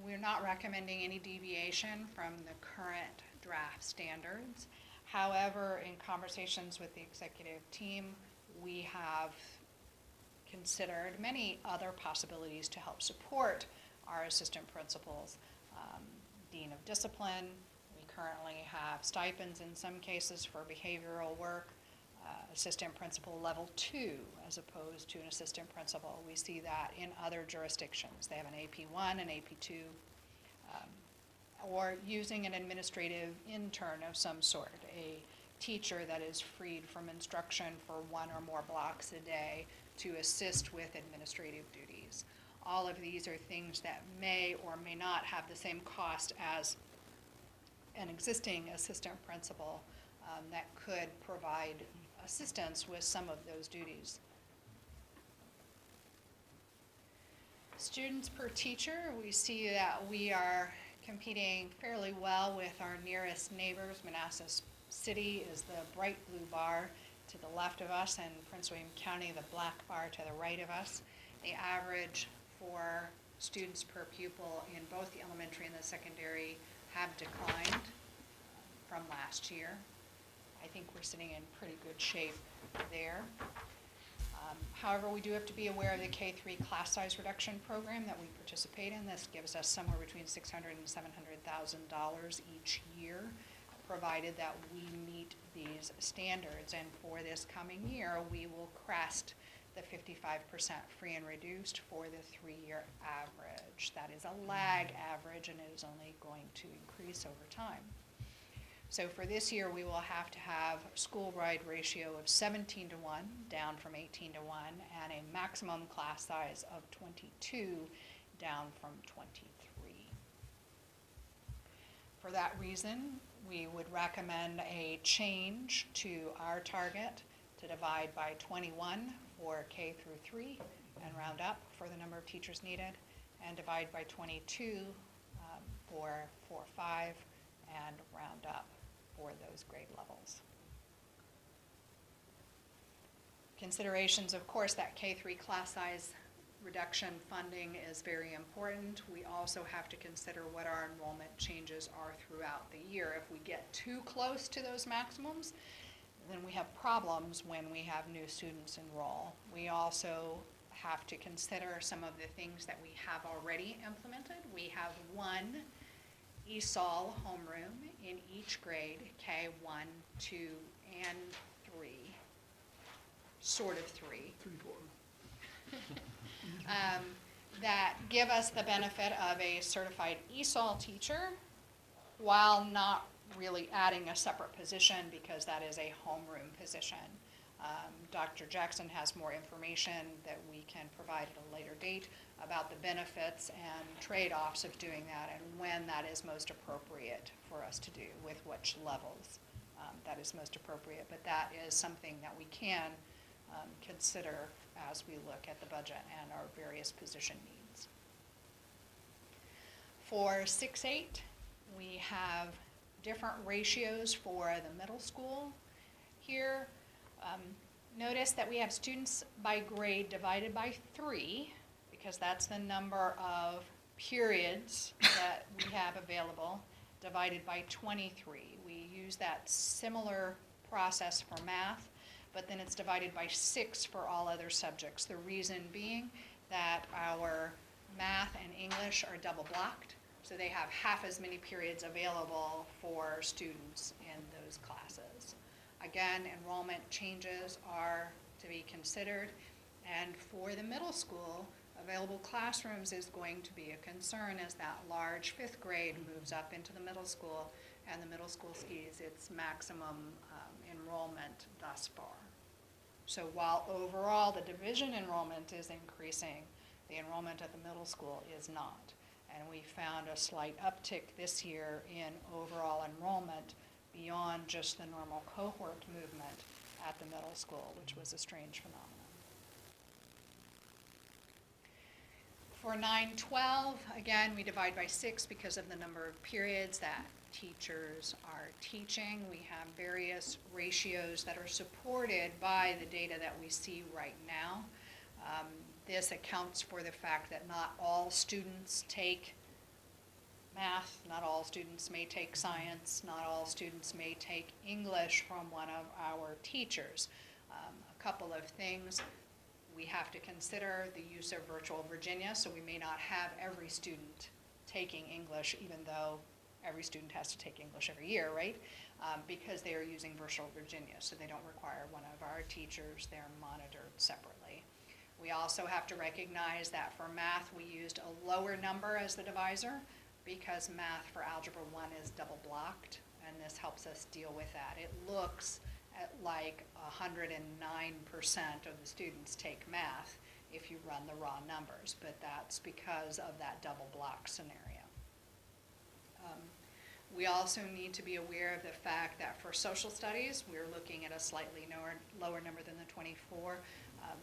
we're not recommending any deviation from the current draft standards. However, in conversations with the executive team, we have considered many other possibilities to help support our assistant principals. Dean of Discipline, we currently have stipends in some cases for behavioral work. assistant principal level 2 as opposed to an assistant principal. We see that in other jurisdictions. They have an AP1 and AP2, or using an administrative intern of some sort, a teacher that is freed from instruction for one or more blocks a day to assist with administrative duties. All of these are things that may or may not have the same cost as an existing assistant principal that could provide assistance with some of those duties. Students per teacher, we see that we are competing fairly well with our nearest neighbors. Manassas City is the bright blue bar to the left of us, and Prince William County, the black bar to the right of us. The average for students per pupil in both the elementary and the secondary have declined from last year. I think we're sitting in pretty good shape there. However, we do have to be aware of the K-3 class size reduction program that we participate in. This gives us somewhere between $600,000 and $700,000 each year, provided that we meet these standards. And for this coming year, we will crest the 55% free and reduced for the 3-year average. That is a lag average, and it is only going to increase over time. So for this year, we will have to have a school-wide ratio of 17 to 1, down from 18 to 1, and a maximum class size of 22, down from 23. For that reason, we would recommend a change to our target to divide by 21 for K through 3 and round up for the number of teachers needed, and divide by 22 for 4-5 and round up for those grade levels. Considerations, of course, that K-3 class size reduction funding is very important. We also have to consider what our enrollment changes are throughout the year. If we get too close to those maximums, then we have problems when we have new students enroll. We also have to consider some of the things that we have already implemented. We have one ESOL homeroom in each grade, K1, 2, and 3, sort of 3. 3, 4. That give us the benefit of a certified ESOL teacher while not really adding a separate position, because that is a homeroom position. Dr. Jackson has more information that we can provide at a later date about the benefits and trade-offs of doing that and when that is most appropriate for us to do, with which levels that is most appropriate. But that is something that we can consider as we look at the budget and our various position needs. For 6-8, we have different ratios for the middle school here. Notice that we have students by grade divided by 3, because that's the number of periods that we have available, divided by 23. We use that similar process for math, but then it's divided by 6 for all other subjects. The reason being that our math and English are double blocked, so they have half as many periods available for students in those classes. Again, enrollment changes are to be considered, and for the middle school, available classrooms is going to be a concern as that large 5th grade moves up into the middle school, and the middle school sees its maximum enrollment thus far. So while overall the division enrollment is increasing, the enrollment at the middle school is not. And we found a slight uptick this year in overall enrollment beyond just the normal cohort movement at the middle school, which was a strange phenomenon. For 9-12, again, we divide by 6 because of the number of periods that teachers are teaching. We have various ratios that are supported by the data that we see right now. This accounts for the fact that not all students take math, not all students may take science, not all students may take English from one of our teachers. A couple of things. We have to consider the use of Virtual Virginia, so we may not have every student taking English, even though every student has to take English every year, right? Because they are using Virtual Virginia, so they don't require one of our teachers. They're monitored separately. We also have to recognize that for math, we used a lower number as the divisor because math for Algebra 1 is double blocked, and this helps us deal with that. It looks at like 109% of the students take math if you run the raw numbers, but that's because of that double block scenario. We also need to be aware of the fact that for social studies, we're looking at a slightly lower number than the 24,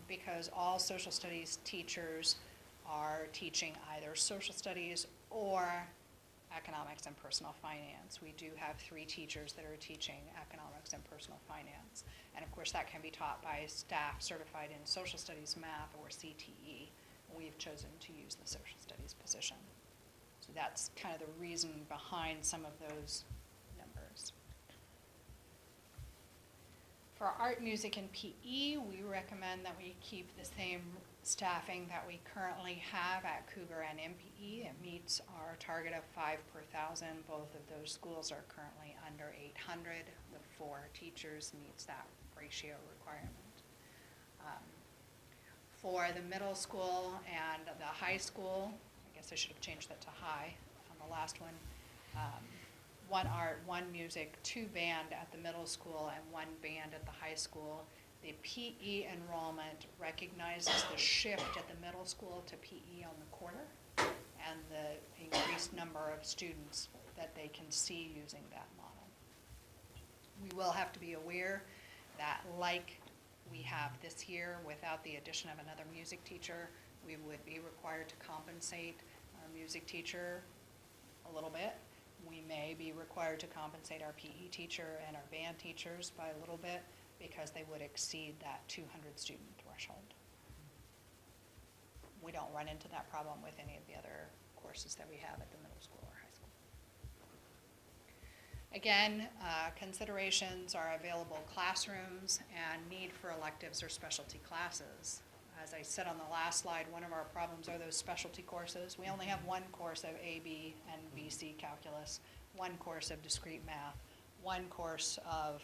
because all social studies teachers are teaching either social studies or economics and personal finance. We do have 3 teachers that are teaching economics and personal finance. And of course, that can be taught by staff certified in social studies, math, or CTE. We've chosen to use the social studies position. So that's kind of the reason behind some of those numbers. For art, music, and PE, we recommend that we keep the same staffing that we currently have at Cougar and MPE. It meets our target of 5 per 1,000. Both of those schools are currently under 800. The 4 teachers meets that ratio requirement. For the middle school and the high school, I guess I should have changed that to high on the last one. 1 art, 1 music, 2 band at the middle school, and 1 band at the high school. The PE enrollment recognizes the shift at the middle school to PE on the quarter and the increased number of students that they can see using that model. We will have to be aware that, like we have this year, without the addition of another music teacher, we would be required to compensate our music teacher a little bit. We may be required to compensate our PE teacher and our band teachers by a little bit because they would exceed that 200 student threshold. We don't run into that problem with any of the other courses that we have at the middle school or high school. Again, considerations are available classrooms and need for electives or specialty classes. As I said on the last slide, one of our problems are those specialty courses. We only have 1 course of AB and BC calculus, 1 course of discrete math, 1 course of,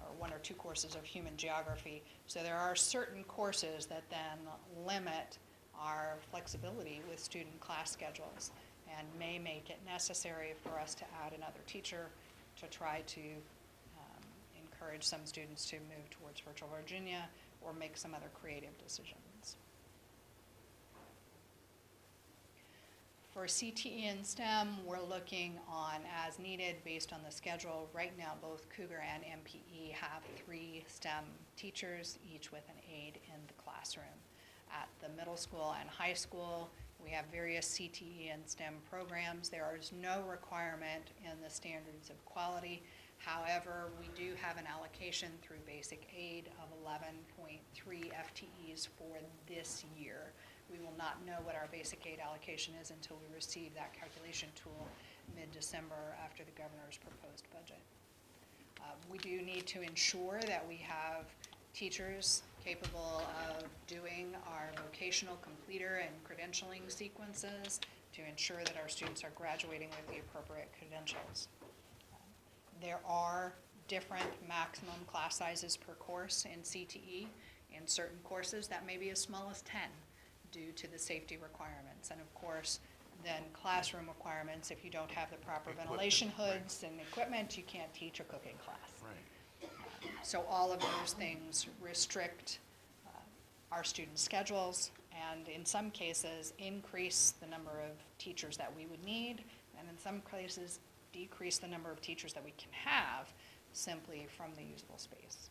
or 1 or 2 courses of human geography. So there are certain courses that then limit our flexibility with student class schedules and may make it necessary for us to add another teacher to try to encourage some students to move towards Virtual Virginia or make some other creative decisions. For CTE and STEM, we're looking on as needed based on the schedule. Right now, both Cougar and MPE have 3 STEM teachers, each with an aide in the classroom. At the middle school and high school, we have various CTE and STEM programs. There is no requirement in the standards of quality. However, we do have an allocation through basic aid of 11.3 FTEs for this year. We will not know what our basic aid allocation is until we receive that calculation tool mid-December after the governor's proposed budget. We do need to ensure that we have teachers capable of doing our vocational completer and credentialing sequences to ensure that our students are graduating with the appropriate credentials. There are different maximum class sizes per course in CTE. In certain courses, that may be as small as 10 due to the safety requirements. And of course, then classroom requirements, if you don't have the proper ventilation hoods and equipment, you can't teach a cooking class. Right. So all of those things restrict our student schedules and in some cases increase the number of teachers that we would need, and in some cases decrease the number of teachers that we can have simply from the usable space.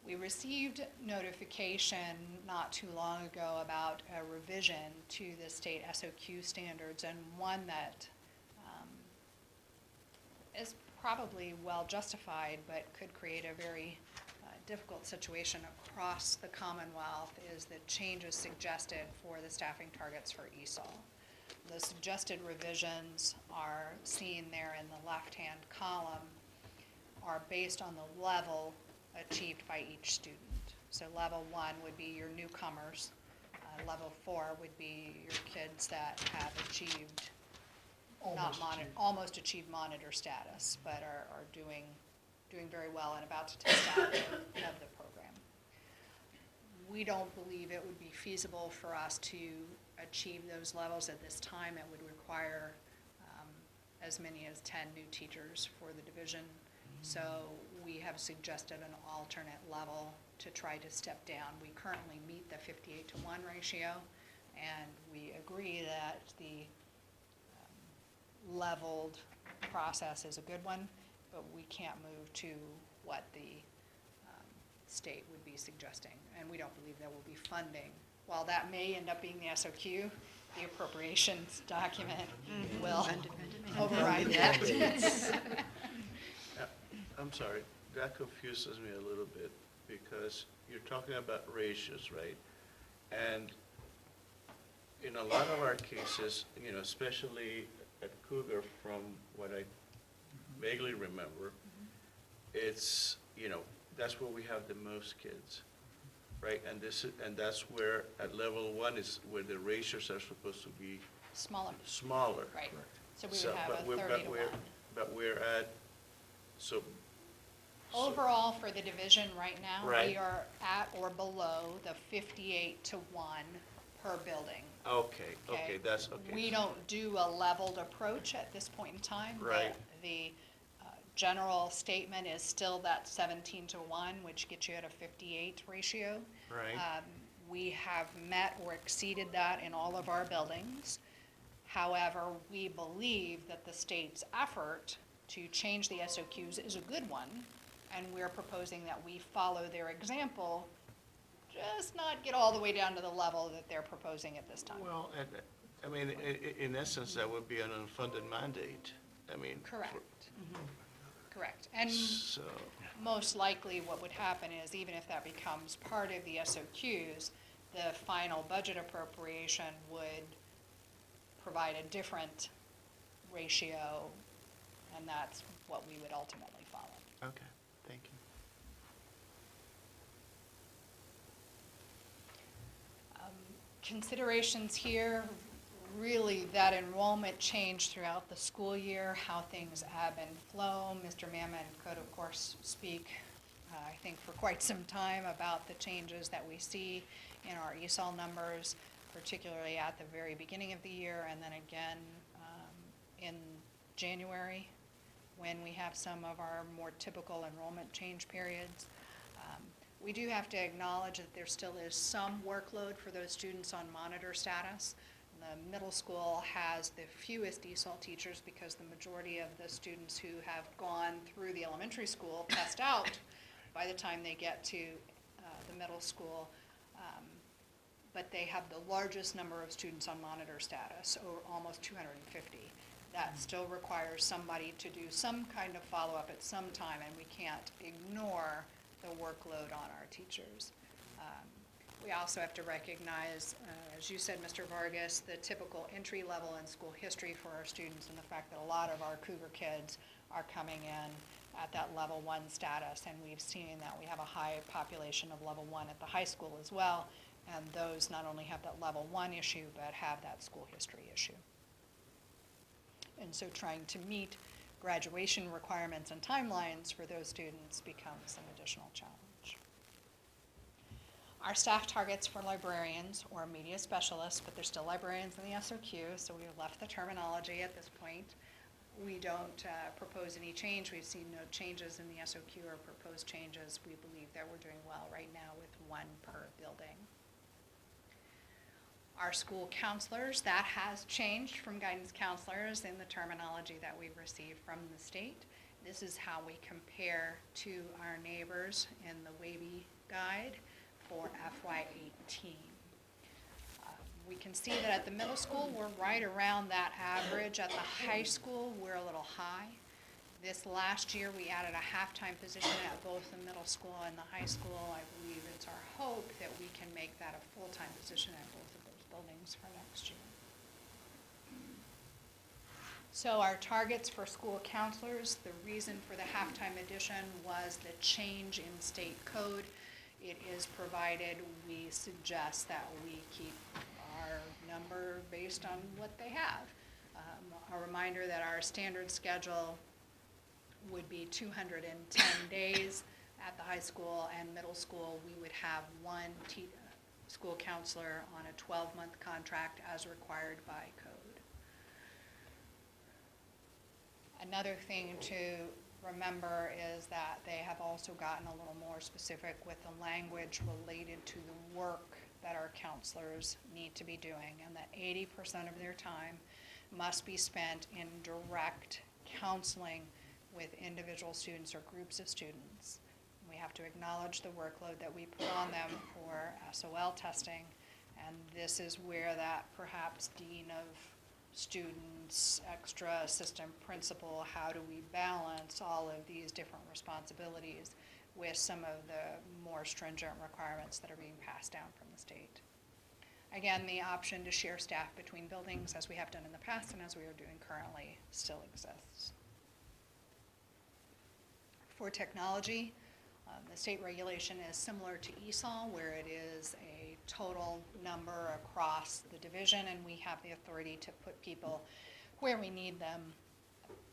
We received notification not too long ago about a revision to the state SOQ standards, and one that is probably well justified but could create a very difficult situation across the Commonwealth is the changes suggested for the staffing targets for ESOL. The suggested revisions are seen there in the left-hand column, are based on the level achieved by each student. So level 1 would be your newcomers. level 4 would be your kids that have achieved, Almost achieved. almost achieved monitor status, but are doing very well and about to test out of the program. We don't believe it would be feasible for us to achieve those levels at this time. It would require as many as 10 new teachers for the division. So we have suggested an alternate level to try to step down. We currently meet the 58-to-1 ratio, and we agree that the leveled process is a good one, but we can't move to what the state would be suggesting, and we don't believe there will be funding. While that may end up being the SOQ, the appropriations document will override that. I'm sorry, that confuses me a little bit, because you're talking about ratios, right? And in a lot of our cases, especially at Cougar, from what I vaguely remember, it's, that's where we have the most kids, right? And that's where, at level 1 is where the ratios are supposed to be Smaller, smaller. right. So we would have but a we're- 30-to-1. But we're at, so. Overall, for the division right now, we Right. are at or below the 58-to-1 per building. Okay, that's, okay. We don't do a leveled approach at this point in time. Right. The general statement is still that 17-to-1, which gets you at a 58 ratio. Right. We have met or exceeded that in all of our buildings. However, we believe that the state's effort to change the SOQs is a good one, and we're proposing that we follow their example, just not get all the way down to the level that they're proposing at this time. Well, I mean, in essence, that would be an unfunded mandate. I mean. Correct. Correct. And So, most likely what would happen is, even if that becomes part of the SOQs, the final budget appropriation would provide a different ratio, and that's what we would ultimately follow. okay, thank you. Considerations here, really that enrollment change throughout the school year, how things ebb and flow. Mr. Mammon could, of course, speak, I think, for quite some time about the changes that we see in our ESOL numbers, particularly at the very beginning of the year, and then again in January, when we have some of our more typical enrollment change periods. We do have to acknowledge that there still is some workload for those students on monitor status. The middle school has the fewest ESOL teachers because the majority of the students who have gone through the elementary school test out by the time they get to the middle school. But they have the largest number of students on monitor status, or almost 250. That still requires somebody to do some kind of follow-up at some time, and we can't ignore the workload on our teachers. We also have to recognize, as you said, Mr. Vargas, the typical entry level in school history for our students, and the fact that a lot of our Cougar kids are coming in at that level 1 status, and we've seen that we have a high population of level 1 at the high school as well, and those not only have that level 1 issue, but have that school history issue. And so trying to meet graduation requirements and timelines for those students becomes an additional challenge. Our staff targets for librarians or media specialists, but they're still librarians in the SOQ, so we have left the terminology at this point. We don't propose any change. We've seen no changes in the SOQ or proposed changes. We believe that we're doing well right now with 1 per building. Our school counselors, that has changed from guidance counselors in the terminology that we've received from the state. This is how we compare to our neighbors in the WABE guide for FY18. We can see that at the middle school, we're right around that average. At the high school, we're a little high. This last year, we added a half-time position at both the middle school and the high school. I believe it's our hope that we can make that a full-time position at both of those buildings for next year. So our targets for school counselors, the reason for the half-time addition was the change in state code. it is provided, we suggest that we keep our number based on what they have. A reminder that our standard schedule would be 210 days. At the high school and middle school, we would have one school counselor on a 12-month contract as required by code. Another thing to remember is that they have also gotten a little more specific with the language related to the work that our counselors need to be doing, and that 80% of their time must be spent in direct counseling with individual students or groups of students. We have to acknowledge the workload that we put on them for ESOL testing, and this is where that perhaps dean of students, extra assistant principal, how do we balance all of these different responsibilities with some of the more stringent requirements that are being passed down from the state. Again, the option to share staff between buildings, as we have done in the past and as we are doing currently, still exists. For technology, the state regulation is similar to ESOL, where it is a total number across the division, and we have the authority to put people where we need them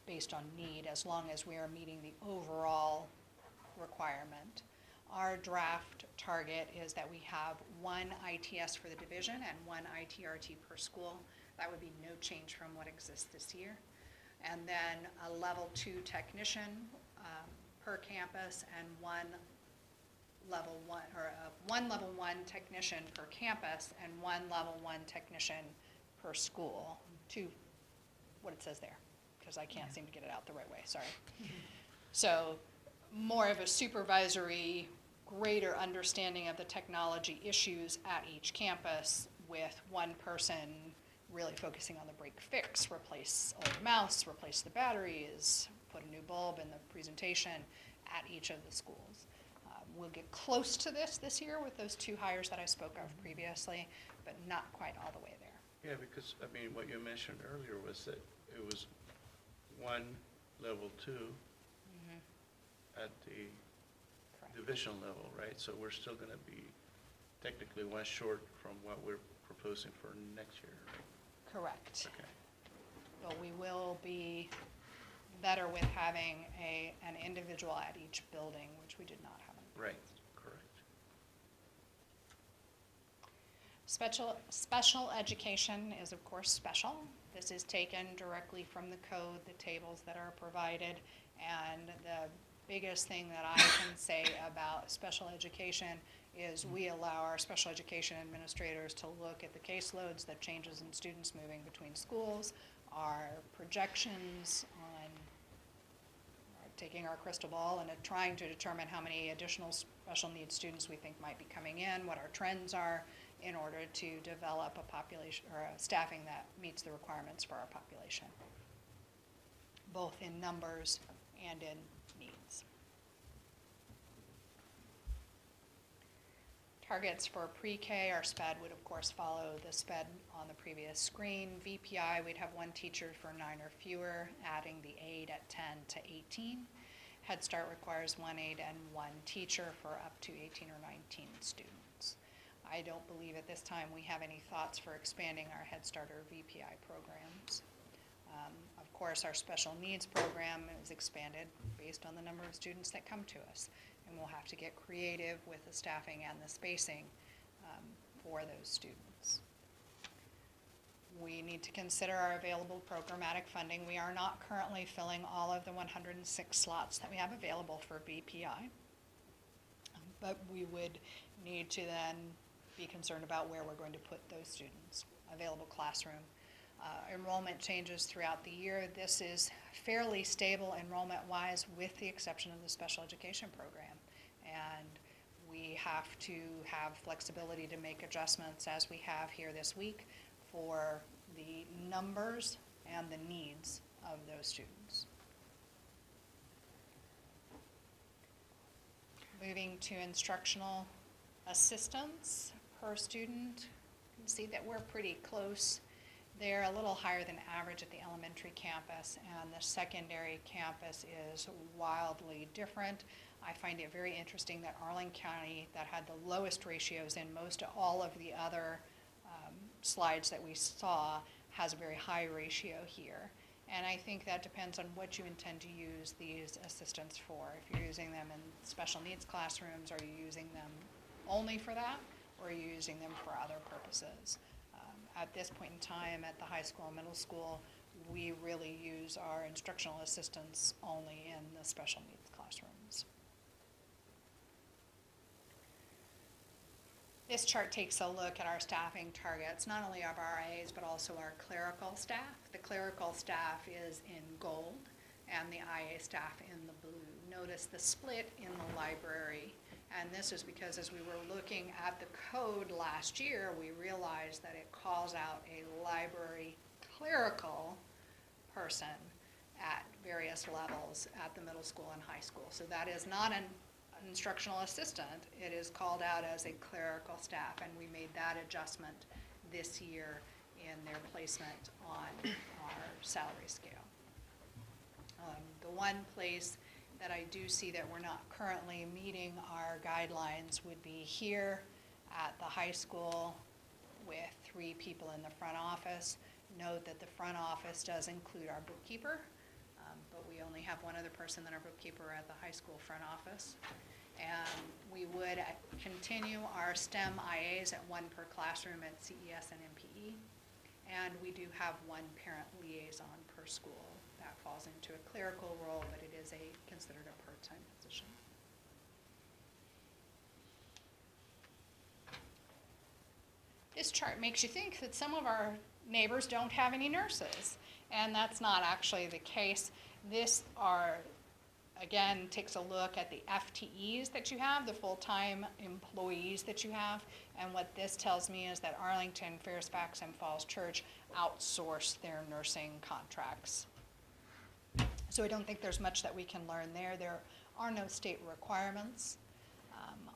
based on need, as long as we are meeting the overall requirement. Our draft target is that we have one ITS for the division and one ITRT per school. That would be no change from what exists this year. And then a level 2 technician per campus and one level 1 technician per campus and one level 1 technician per school. To what it says there, because I can't seem to get it out the right way, sorry. So more of a supervisory, greater understanding of the technology issues at each campus, with one person really focusing on the break fix, replace old mouse, replace the batteries, put a new bulb in the presentation at each of the schools. We'll get close to this year with those 2 hires that I spoke of previously, but not quite all the way there. Yeah, because, I mean, what you mentioned earlier was that it was one level 2 at the Correct. division level, right? So we're still gonna be technically one short from what we're proposing for next year, right? Correct. Okay. But we will be better with having an individual at each building, which we did not have. Right, correct. Special education is, of course, special. This is taken directly from the code, the tables that are provided, and the biggest thing that I can say about special education is we allow our special education administrators to look at the caseloads, the changes in students moving between schools, our projections on taking our crystal ball and trying to determine how many additional special needs students we think might be coming in, what our trends are, in order to develop a population or a staffing that meets the requirements for our population, both in numbers and in needs. Targets for pre-K, our SPED would of course follow the SPED on the previous screen. VPI, we'd have 1 teacher for 9 or fewer, adding the aide at 10 to 18. Head Start requires 1 aide and 1 teacher for up to 18 or 19 students. I don't believe at this time we have any thoughts for expanding our Head Start or VPI programs. Of course, our special needs program is expanded based on the number of students that come to us, and we'll have to get creative with the staffing and the spacing for those students. We need to consider our available programmatic funding. We are not currently filling all of the 106 slots that we have available for VPI, but we would need to then be concerned about where we're going to put those students. Available classroom. Enrollment changes throughout the year. This is fairly stable enrollment-wise, with the exception of the special education program. And we have to have flexibility to make adjustments, as we have here this week, for the numbers and the needs of those students. Moving to instructional assistants per student, you can see that we're pretty close. They're a little higher than average at the elementary campus, and the secondary campus is wildly different. I find it very interesting that Arlington County, that had the lowest ratios in most all of the other slides that we saw, has a very high ratio here. And I think that depends on what you intend to use these assistants for. If you're using them in special needs classrooms, are you using them only for that, or are you using them for other purposes? At this point in time, at the high school and middle school, we really use our instructional assistants only in the special needs classrooms. This chart takes a look at our staffing targets, not only of our IAs, but also our clerical staff. The clerical staff is in gold, and the IA staff in the blue. Notice the split in the library, and this is because as we were looking at the code last year, we realized that it calls out a library clerical person at various levels at the middle school and high school. So that is not an instructional assistant, it is called out as a clerical staff, and we made that adjustment this year in their placement on our salary scale. The one place that I do see that we're not currently meeting our guidelines would be here at the high school with 3 people in the front office. Note that the front office does include our bookkeeper, but we only have one other person than our bookkeeper at the high school front office. And we would continue our STEM IAs at 1 per classroom at CES and MPE. And we do have 1 parent liaison per school. That falls into a clerical role, but it is considered a part-time position. This chart makes you think that some of our neighbors don't have any nurses, and that's not actually the case. This again, takes a look at the FTEs that you have, the full-time employees that you have, and what this tells me is that Arlington, Fairfax, and Falls Church outsource their nursing contracts. So I don't think there's much that we can learn there. There are no state requirements.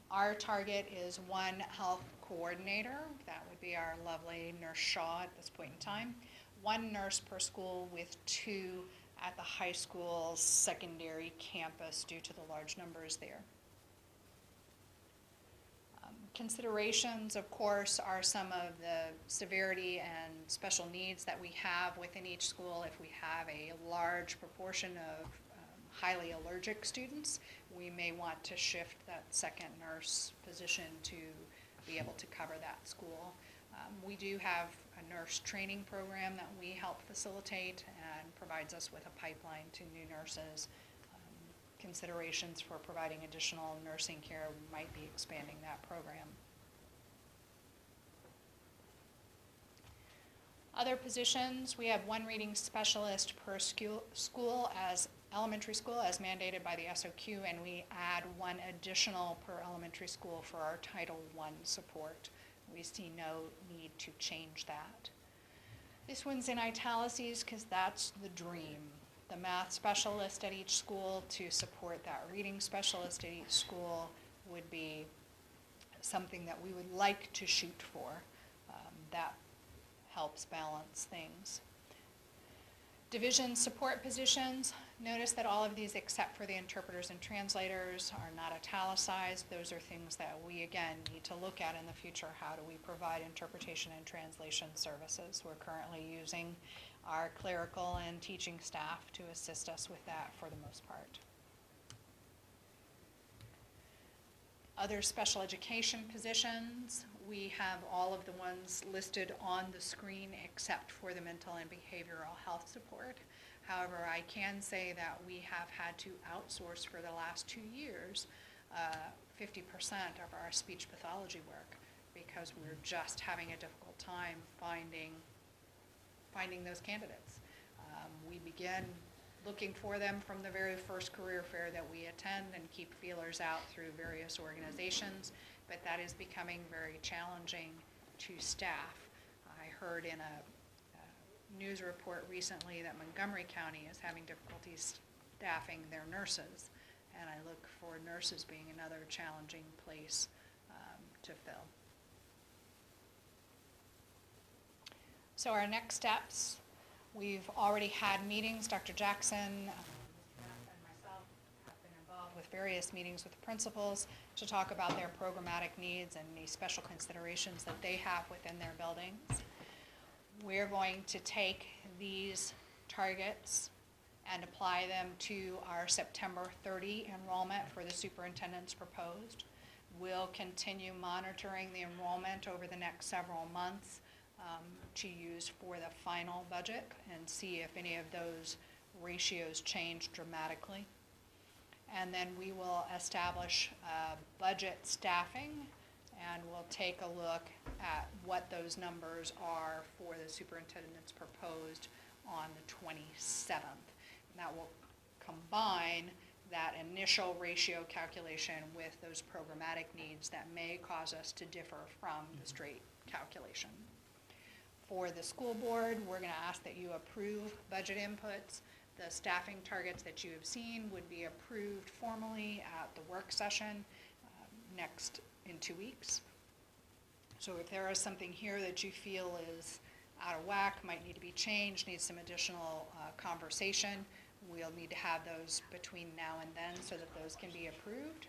Our target is 1 health coordinator. That would be our lovely Nurse Shaw at this point in time. 1 nurse per school with 2 at the high school secondary campus due to the large numbers there. Considerations, of course, are some of the severity and special needs that we have within each school. If we have a large proportion of highly allergic students, we may want to shift that second nurse position to be able to cover that school. We do have a nurse training program that we help facilitate and provides us with a pipeline to new nurses. Considerations for providing additional nursing care, we might be expanding that program. Other positions, we have 1 reading specialist per school as elementary school as mandated by the SOQ, and we add 1 additional per elementary school for our Title I support. We see no need to change that. This one's in italics because that's the dream. The math specialist at each school to support that reading specialist at each school would be something that we would like to shoot for. That helps balance things. Division support positions, notice that all of these except for the interpreters and translators are not italicized. Those are things that we again need to look at in the future. How do we provide interpretation and translation services? We're currently using our clerical and teaching staff to assist us with that for the most part. Other special education positions, we have all of the ones listed on the screen except for the mental and behavioral health support. However, I can say that we have had to outsource for the last 2 years 50% of our speech pathology work because we're just having a difficult time finding those candidates. We begin looking for them from the very first career fair that we attend and keep feelers out through various organizations, but that is becoming very challenging to staff. I heard in a news report recently that Montgomery County is having difficulties staffing their nurses, and I look for nurses being another challenging place to fill. So our next steps, we've already had meetings. Dr. Jackson and myself have been involved with various meetings with the principals to talk about their programmatic needs and the special considerations that they have within their buildings. We're going to take these targets and apply them to our September 30 enrollment for the superintendent's proposed. We'll continue monitoring the enrollment over the next several months to use for the final budget and see if any of those ratios change dramatically. And then we will establish budget staffing, and we'll take a look at what those numbers are for the superintendent's proposed on the 27th. And that will combine that initial ratio calculation with those programmatic needs that may cause us to differ from the straight calculation. For the school board, we're going to ask that you approve budget inputs. The staffing targets that you have seen would be approved formally at the work session next in 2 weeks. So if there is something here that you feel is out of whack, might need to be changed, needs some additional conversation, we'll need to have those between now and then so that those can be approved.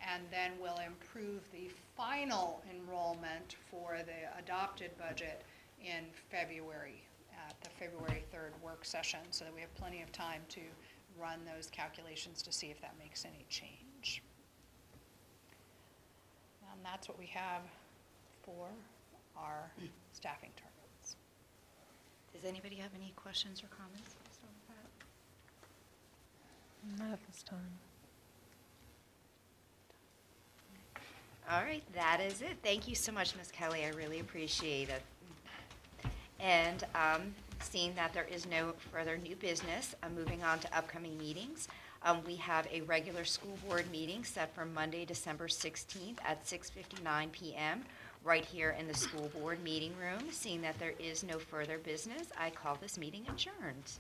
And then we'll improve the final enrollment for the adopted budget in February, at the February 3rd work session, so that we have plenty of time to run those calculations to see if that makes any change. And that's what we have for our staffing targets. Does anybody have any questions or comments? Not at this time. All right, that is it. Thank you so much, Ms. Kelly. I really appreciate it. And seeing that there is no further new business, moving on to upcoming meetings. We have a regular school board meeting set for Monday, December 16th at 6:59 p.m. right here in the school board meeting room. Seeing that there is no further business, I call this meeting adjourned.